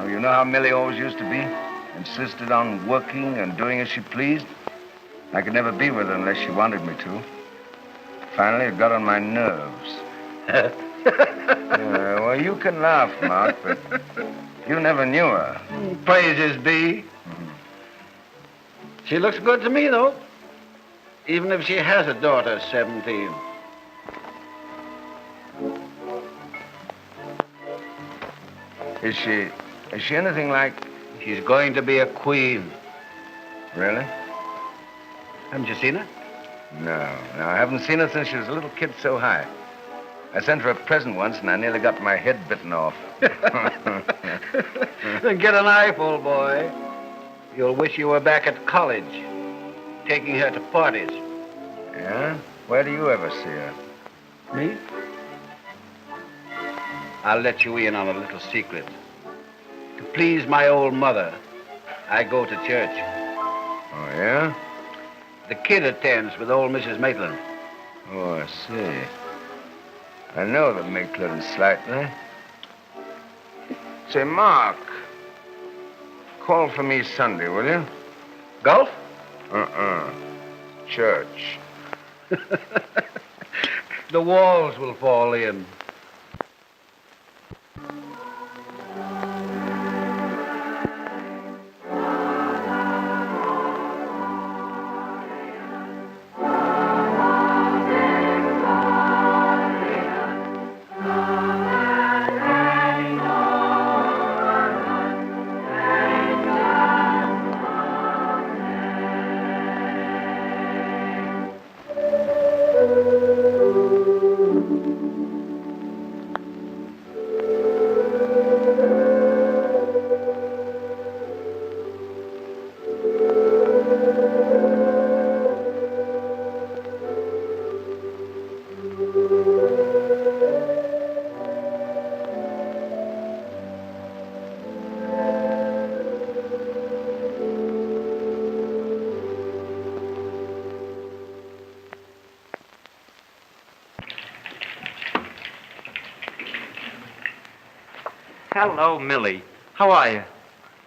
B: You know how Millie always used to be? Insisted on working and doing as she pleased. I could never be with her unless she wanted me to. Finally, it got on my nerves. Well, you can laugh, Mark, but you never knew her.
M: Praises be. She looks good to me, though. Even if she has a daughter, 17.
B: Is she anything like...
M: She's going to be a queen.
B: Really?
M: Haven't you seen her?
B: No, I haven't seen her since she was a little kid so high. I sent her a present once, and I nearly got my head bitten off.
M: Then get a knife, old boy. You'll wish you were back at college, taking her to parties.
B: Yeah? Where do you ever see her?
M: Me? I'll let you in on a little secret. To please my old mother, I go to church.
B: Oh, yeah?
M: The kid attends with old Mrs. Maitland.
B: Oh, I see. I know the Maitland slightly. Say, Mark, call for me Sunday, will you?
M: Golf?
B: Church.
M: The walls will fall in.
A: Hello, Millie. How are you?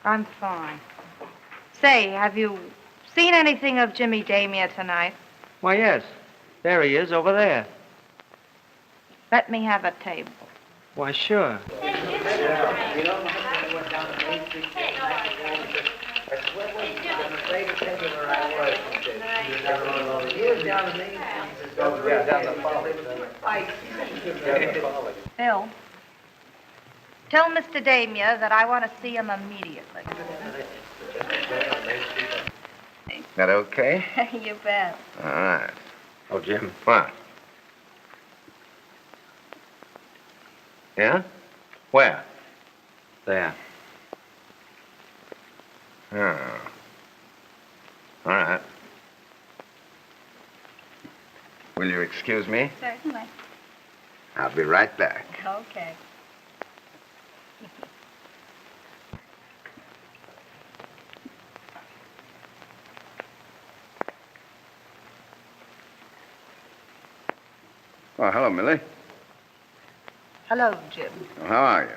H: I'm fine. Say, have you seen anything of Jimmy Damia tonight?
A: Why, yes. There he is, over there.
H: Let me have a table.
A: Why, sure.
H: Bill, tell Mr. Damia that I want to see him immediately.
B: That okay?
H: You bet.
B: All right.
E: Oh, Jim.
B: What? Yeah? Where?
E: There.
B: Oh. All right. Will you excuse me?
H: Certainly.
B: I'll be right back.
H: Okay.
E: Oh, hello, Millie.
H: Hello, Jim.
E: Oh, how are you?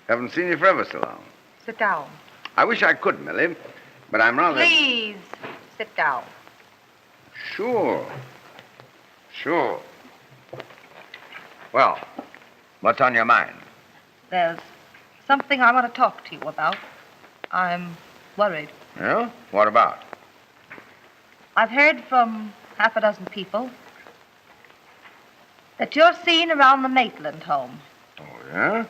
E: Haven't seen you for ever so long.
H: Sit down.
E: I wish I could, Millie, but I'm rather...
H: Please, sit down.
E: Sure. Sure. Well, what's on your mind?
H: There's something I want to talk to you about. I'm worried.
E: Yeah? What about?
H: I've heard from half a dozen people that you're seen around the Maitland home.
E: Oh, yeah?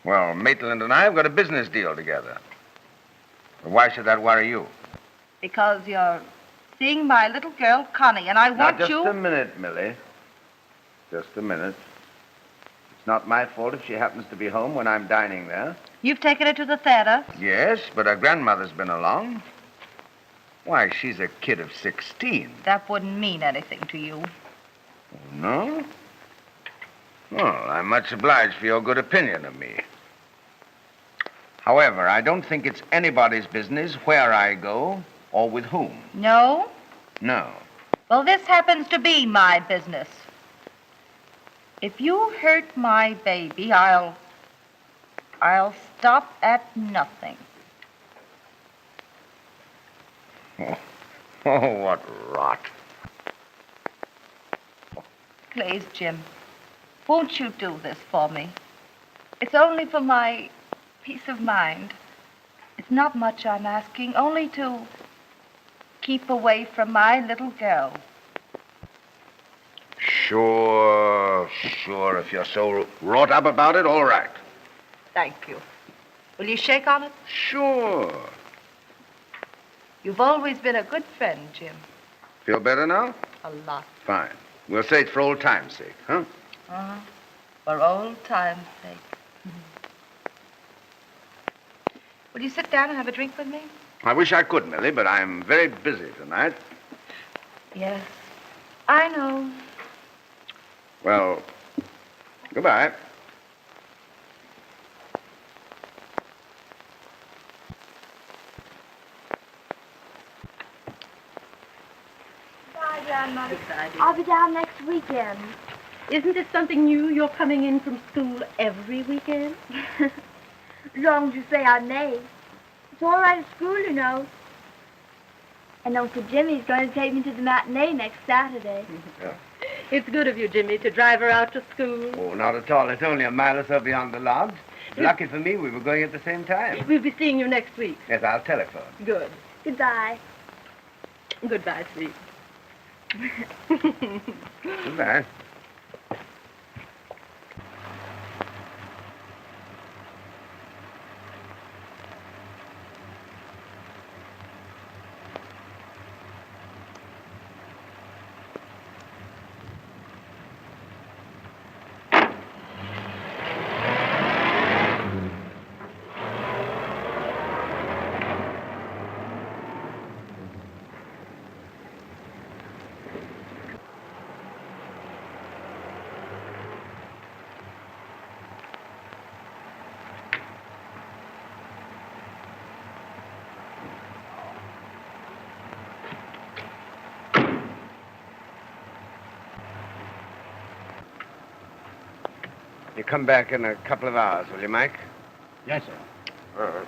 E: Well, Maitland and I have got a business deal together. Why should that worry you?
H: Because you're seeing my little girl, Connie, and I want
B: Now, just
H: you...
B: a minute, Millie. Just a minute. It's not my fault if she happens to be home when I'm dining there.
H: You've taken her to the theater?
B: Yes, but her grandmother's been along. Why, she's a kid of 16.
H: That wouldn't mean anything to you.
B: No? Well, I'm much obliged for your good opinion of me. However, I don't think it's anybody's business where I go or with whom.
H: No?
B: No.
H: Well, this happens to be my business. If you hurt my baby, I'll stop at nothing.
B: Oh, what rot.
H: Please, Jim, won't you do this for me? It's only for my peace of mind. It's not much I'm asking, only to keep away from my little girl.
B: Sure. If you're so wrought up about it, all right.
H: Thank you. Will you shake on it?
B: Sure.
H: You've always been a good friend, Jim.
E: Feel better now?
H: A lot.
E: Fine. We'll say it's for old time's sake, huh?
H: Uh-huh. For old time's sake. Will you sit down and have a drink with me?
E: I wish I could, Millie, but I'm very busy tonight.
H: Yes, I know.
E: Well, goodbye.
G: Bye, Grandma. I'll be down next weekend.
F: Isn't it something new you're coming in from school every weekend?
G: As long as you say I may. It's all right at school, you know. And Uncle Jimmy's going to take me to the matinee next Saturday.
E: Yeah.
F: It's good of you, Jimmy, to drive her out to school.
B: Oh, not at all. It's only a mile or so beyond the lodge. Lucky for me, we were going at the same time.
F: We'll be seeing you next week.
B: Yes, I'll telephone.
F: Good.
G: Goodbye.
F: Goodbye, sweet.
E: Goodbye.
B: You come back in a couple of hours, will you, Mike?
L: Yes, sir.
I: All right.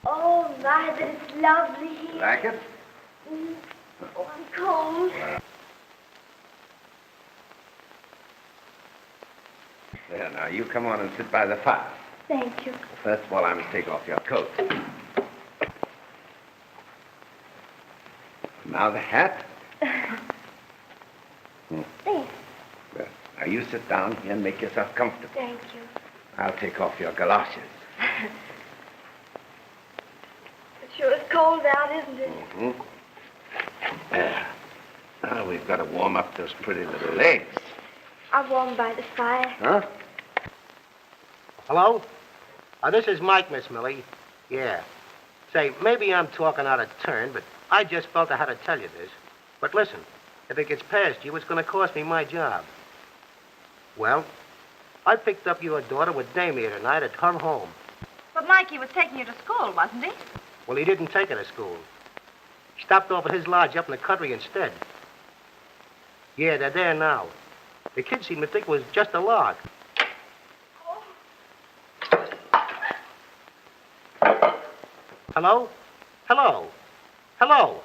G: Oh, my, but it's lovely here.
E: Like it?
G: Mm. Oh, I'm cold.
E: There, now, you come on and sit by the fire.
G: Thank you.
E: First of all, I must take off your coat. Now the hat.
G: Thanks.
E: Well, now you sit down here and make yourself comfortable.
G: Thank you.
E: I'll take off your galoshes.
G: It sure is cold out, isn't it?
E: Mm-hmm. There. Now we've got to warm up those pretty little legs.
G: I'll warm by the fire.
E: Huh?
Q: Hello? This is Mike, Miss Millie. Yeah. Say, maybe I'm talking out of turn, but I just felt I had to tell you this. But listen, if it gets past you, it's going to cost me my job. Well, I picked up your daughter with Damie tonight at her home.
H: But Mikey was taking you to school, wasn't he?
Q: Well, he didn't take her to school. Stopped off at his lodge up in the country instead. Yeah, they're there now. The kids seem to think it was just a lark. Hello? Hello? Hello?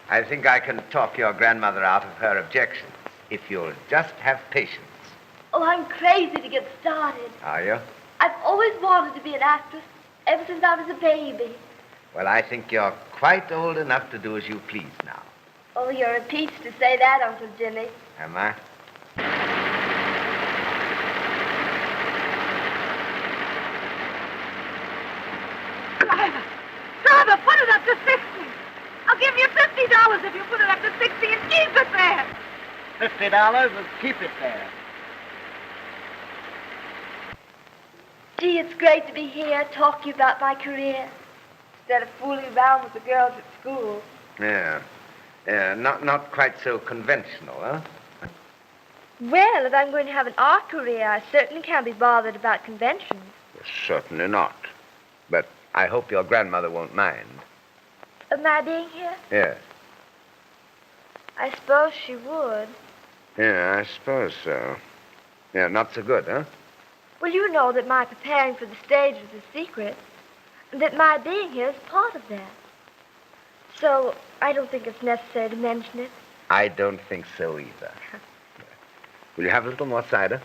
B: I think I can talk your grandmother out of her objections, if you'll just have patience.
G: Oh, I'm crazy to get started.
B: Are you?
G: I've always wanted to be an actress ever since I was a baby.
B: Well, I think you're quite old enough to do as you please now.
G: Oh, you're a peach to say that, Uncle Jimmy.
B: Am I?
D: Driver, put it up to 60. I'll give you $50 if you put it up to 60 and keep it there.
Q: $50 and keep it there.
G: Gee, it's great to be here talking about my career instead of fooling around with the girls at school.
B: Yeah. Yeah, not quite so conventional, huh?
G: Well, if I'm going to have an art career, I certainly can't be bothered about conventions.
B: Certainly not. But I hope your grandmother won't mind.
G: Of my being here?
B: Yes.
G: I suppose she would.
B: Yeah, I suppose so. Yeah, not so good, huh?
G: Well, you know that my preparing for the stage was a secret, and that my being here is part of that. So I don't think it's necessary to mention it.
B: I don't think so either. Will you have a little more cider?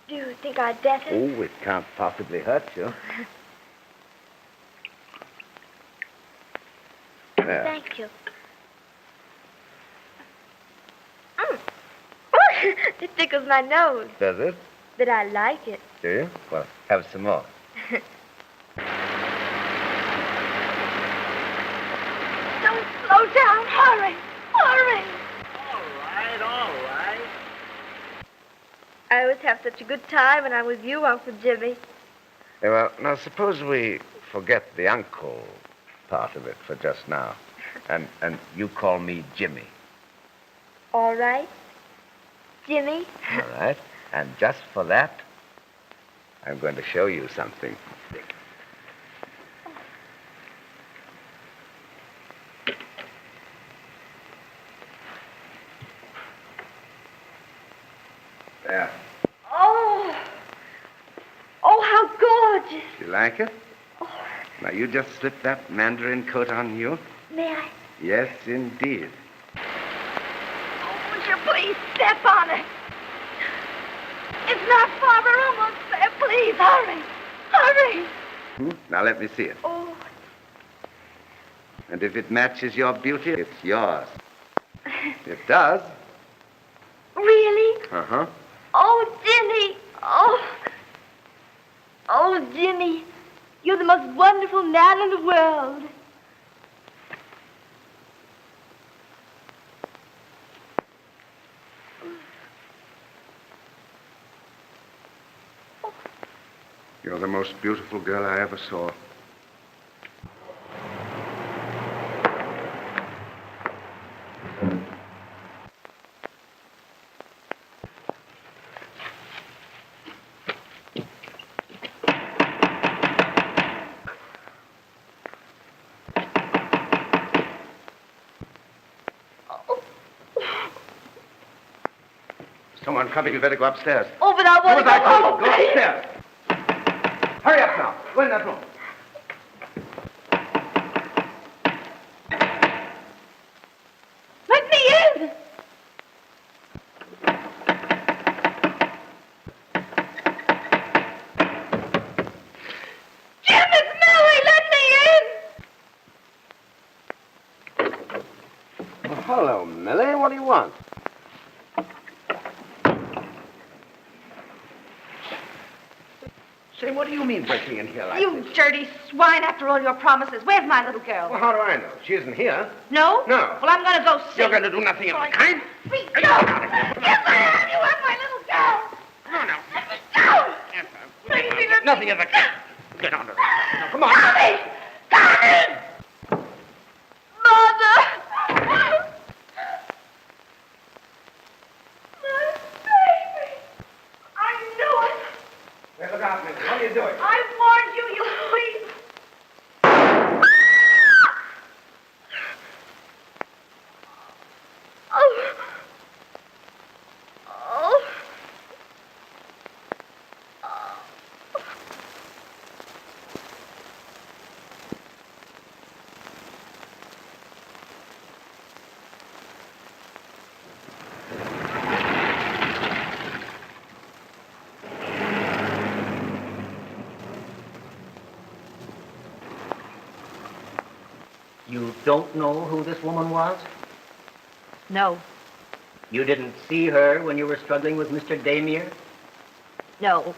G: Do you think I'd better?
B: Oh, it can't possibly hurt you. There.
G: Thank you. It tickles my nose,
B: Does it?
G: but I like it.
B: Do you? Well, have some more.
D: Don't slow down. Hurry. Hurry.
Q: All right.
G: I always have such a good time when I'm with you, Uncle Jimmy.
B: Yeah, well, now suppose we forget the uncle part of it for just now. And you call me Jimmy.
G: All right. Jimmy.
B: All right. And just for that, I'm going to show you something. There.
G: Oh, how gorgeous.
B: You like it? Now, you just slip that mandarin coat on you?
G: May I?
B: Yes, indeed.
D: Would you please step on it? It's not far. We're almost there. Please, hurry. Hurry.
B: Now, let me see it.
G: Oh.
B: And if it matches your beauty, it's yours. It does?
G: Really?
B: Uh-huh.
G: Oh, Jimmy. Oh, Jimmy. You're the most wonderful man in the world.
E: You're the most beautiful girl I ever saw. Someone coming. You better go upstairs.
D: Oh, but I want to
E: Do as I
D: go
E: told
D: home.
E: you. Go upstairs. Hurry up now. Go in that room.
D: Let me in. Jim, it's Millie. Let me in.
M: Well, hello, Millie. What do you want?
B: Say, what do you mean breaking in here like
H: You
B: this?
H: dirty swine, after all your promises. Where's my little girl?
B: Well, how do I know? She isn't here.
H: No?
B: No.
H: Well, I'm going to go see.
B: You're going to do nothing of the kind?
H: Please, no! Yes, I am. You have my little girl.
B: No, no.
H: Let me go. Please, let
B: Nothing of the kind. Get on to it. Now, come on.
H: Connie! Connie! Mother! My baby! I knew it!
B: Hey, look out, Millie. What are you doing?
H: I warned you, you creep! Oh. Oh.
Q: You don't know who this woman was?
H: No.
Q: You didn't see her when you were struggling with Mr. Damier?
H: No.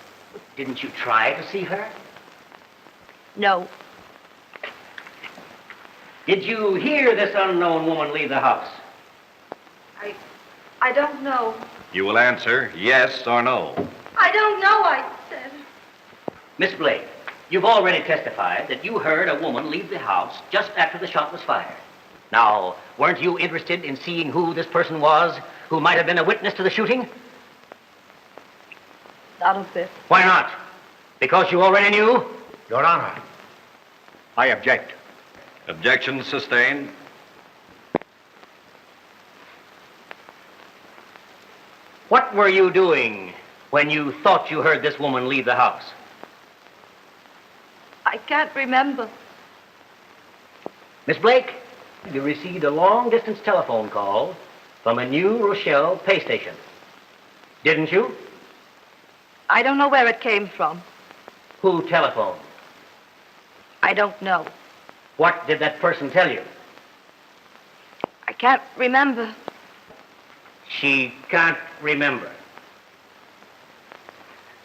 Q: Didn't you try to see her?
H: No.
Q: Did you hear this unknown woman leave the house?
H: I don't know.
R: You will answer yes or no.
H: I don't know, I said.
Q: Miss Blake, you've already testified that you heard a woman leave the house just after the shot was fired. Now, weren't you interested in seeing who this person was who might have been a witness to the shooting?
H: Not a bit.
Q: Why not? Because you already knew?
I: Your Honor, I object.
R: Objection sustained.
Q: What were you doing when you thought you heard this woman leave the house?
H: I can't remember.
Q: Miss Blake, you received a long-distance telephone call from a New Rochelle pay station. Didn't you?
H: I don't know where it came from.
Q: Who telephoned?
H: I don't know.
Q: What did that person tell you?
H: I can't remember.
Q: She can't remember.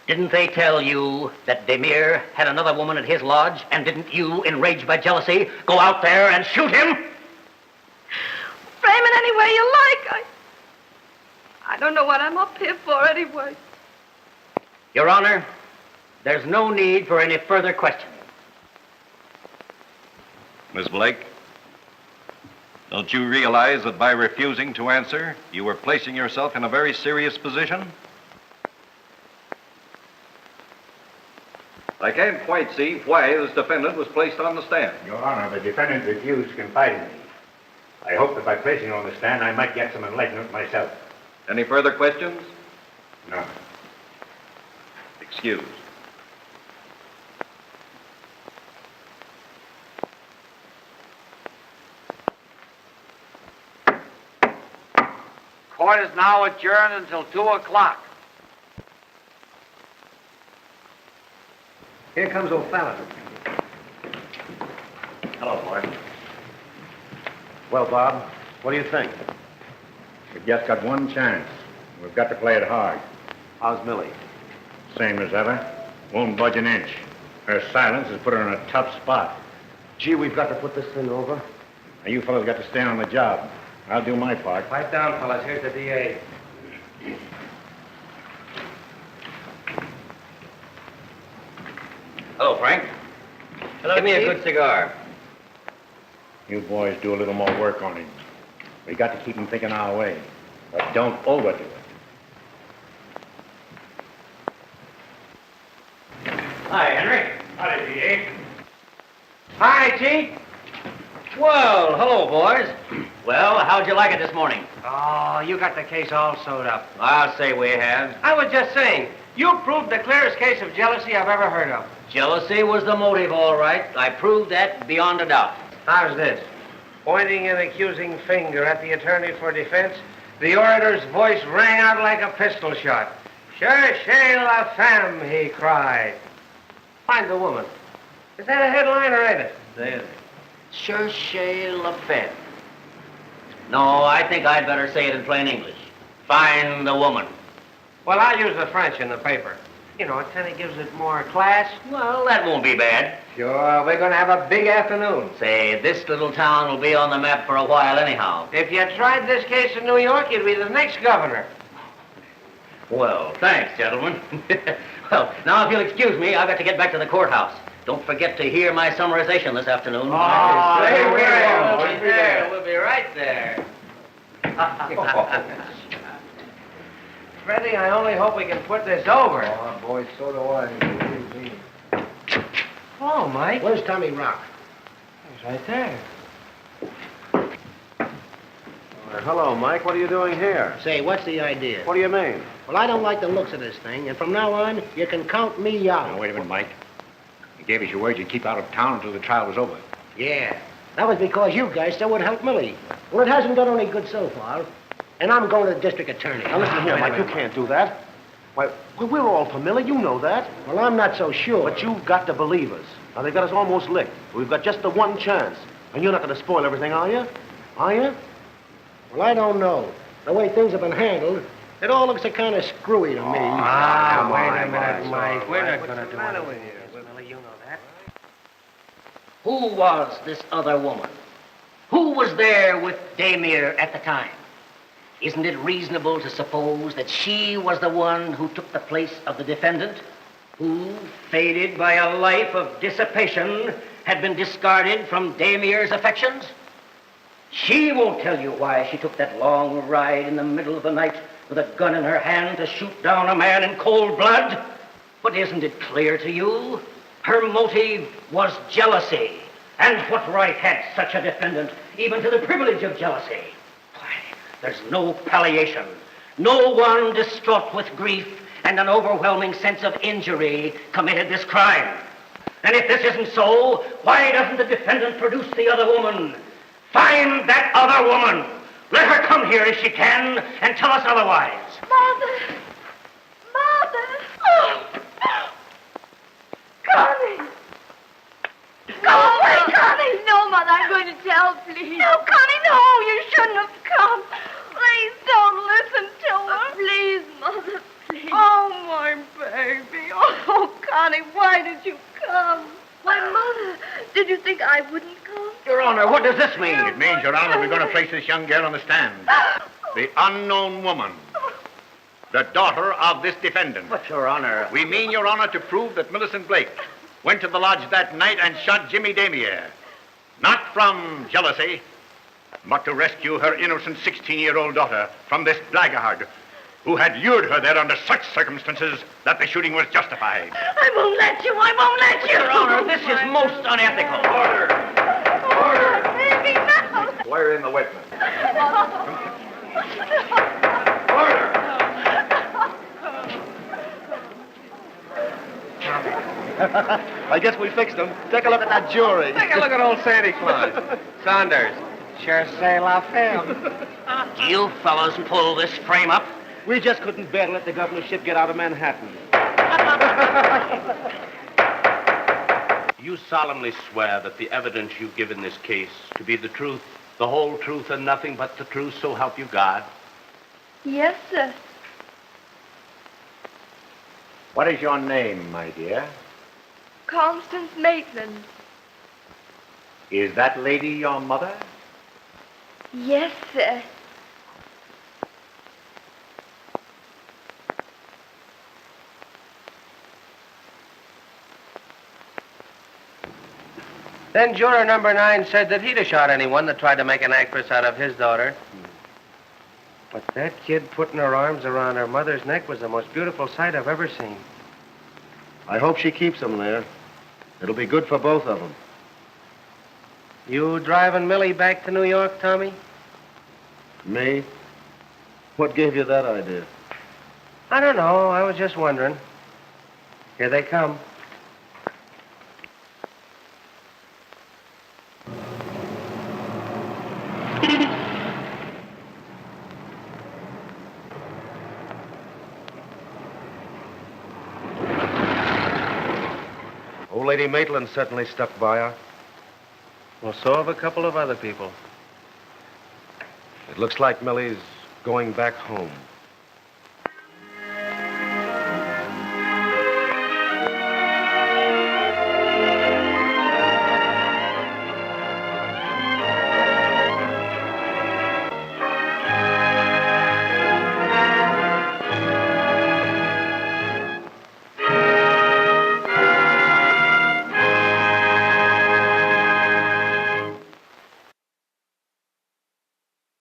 Q: Didn't they tell you that Damier had another woman at his lodge, and didn't you, enraged by jealousy, go out there and shoot him?
H: Frame it any way you like. I don't know what I'm up here for anyway.
Q: Your Honor, there's no need for any further questioning.
R: Miss Blake, don't you realize that by refusing to answer, you were placing yourself in a very serious position? I can't quite see why this defendant was placed on the stand.
I: Your Honor, the defendant refused to confide in me. I hope that by placing her on the stand, I might get some enlightenment myself.
R: Any further questions?
I: No.
R: Excused.
J: Court is now adjourned until 2 o'clock.
M: Here comes O'Fallon.
I: Hello, boy. Well, Bob, what do you think? We've just got one chance. We've got to play it hard.
M: How's Millie?
I: Same as ever. Won't budge an inch. Her silence has put her in a tough spot.
M: Gee, we've got to put this thing over.
I: Now, you fellows got to stay on the job. I'll do my part.
J: Pipe down, fellas. Here's the DA.
A: Give me a good cigar.
I: You boys do a little more work on him. We got to keep him thinking our way, but don't overdo it.
Q: Hi, Henry.
I: Howdy, D.A.
Q: Hi, Chief. Well, hello, boys.
A: Well, how'd you like it this morning?
Q: Oh, you got the case all sewed up.
A: I'll say we have.
Q: I was just saying, you proved the clearest case of jealousy I've ever heard of.
A: Jealousy was the motive, all right. I proved that beyond a doubt.
Q: How's this? Pointing an accusing finger at the attorney for defense, the orator's voice rang out like a pistol shot. Cherchez la femme, he cried. Find the woman. Is that a headline or ain't it?
A: There. Cherchez la femme. No, I think I'd better say it in plain English. Find the woman.
Q: Well, I'll use the French in the paper. You know, it kind of gives it more class.
A: Well, that won't be bad.
Q: Sure, we're going to have a big afternoon.
A: Say, this little town will be on the map for a while anyhow.
Q: If you tried this case in New York, you'd be the next governor.
A: Well, thanks, gentlemen. Well, now if you'll excuse me, I've got to get back to the courthouse. Don't forget to hear my summarization this afternoon.
Q: Oh,
A: Stay
Q: we
A: will.
Q: will. We'll be there.
A: We'll be right there.
Q: Freddie, I only hope we can put this over.
N: Oh, boy, so do I.
Q: Hello, Mike.
M: Where's Tommy Rock?
Q: He's right there.
I: Hello, Mike. What are you doing here?
M: Say, what's the idea?
I: What do you mean?
M: Well, I don't like the looks of this thing, and from now on, you can count me out.
I: Now, wait a minute, Mike. You gave us your word you'd keep out of town until the trial was over.
M: Yeah. That was because you guys still would help Millie. Well, it hasn't done any good so far. And I'm going to the district attorney.
I: Now, listen here, Mike. You can't do that. Why, we're all for Millie. You know that.
M: Well, I'm not so sure.
I: But you've got to believe us. Now, they've got us almost licked. We've got just the one chance. And you're not going to spoil everything, are you? Are you?
M: Well, I don't know. The way things have been handled, it all looks a kind of screwy to me.
Q: Wait a minute, Mike. We're not going to do anything. Millie, you know that.
A: Who was this other woman? Who was there with Damir at the time? Isn't it reasonable to suppose that she was the one who took the place of the defendant, who, faded by a life of dissipation, had been discarded from Damir's affections? She won't tell you why she took that long ride in the middle of the night with a gun in her hand to shoot down a man in cold blood. But isn't it clear to you? Her motive was jealousy. And what right had such a defendant even to the privilege of jealousy? Why, there's no palliation. No one distraught with grief and an overwhelming sense of injury committed this crime. And if this isn't so, why doesn't the defendant produce the other woman? Find that other woman. Let her come here if she can and tell us otherwise.
G: Mother! Mother! Oh! Connie! Go away, Connie! No, Mother, I'm going to tell, please. No, Connie, no! You shouldn't have come. Please don't listen to her. Please, Mother, please. Oh, my baby. Oh, Connie, why did you come? Why, Mother, did you think I wouldn't come?
A: Your Honor, what does this mean?
I: It means, Your Honor, we're going to place this young girl on the stand. The unknown woman. The daughter of this defendant.
A: But, Your Honor...
I: We mean, Your Honor, to prove that Millicent Blake went to the lodge that night and shot Jimmy Damier. Not from jealousy, but to rescue her innocent 16-year-old daughter from this blackguard who had lured her there under such circumstances that the shooting was justified.
G: I won't let you. I won't let you.
A: Your Honor, this is most unethical.
I: Order!
G: Order! Baby, no.
I: Swear in the witness.
B: I guess we fixed them. Take a look at that jury.
J: Take a look at old Santa Claus. Saunders. Cherchez la femme.
A: Do you fellows pull this frame up?
M: We just couldn't bear to let the governorship get out of Manhattan.
S: You solemnly swear that the evidence you give in this case to be the truth, the whole truth, and nothing but the truth, so help you God?
G: Yes, sir.
I: What is your name, my dear?
G: Constance Maitland.
I: Is that lady your mother?
G: Yes, sir.
Q: Then juror number 9 said that he'd have shot anyone that tried to make an actress out of his daughter. But that kid putting her arms around her mother's neck was the most beautiful sight I've ever seen.
L: I hope she keeps him there. It'll be good for both of them.
Q: You driving Millie back to New York, Tommy?
L: Me? What gave you that idea?
Q: I don't know. I was just wondering. Here they come.
T: Old Lady Maitland certainly stuck by her.
Q: Well, so have a couple of other people.
T: It looks like Millie's going back home.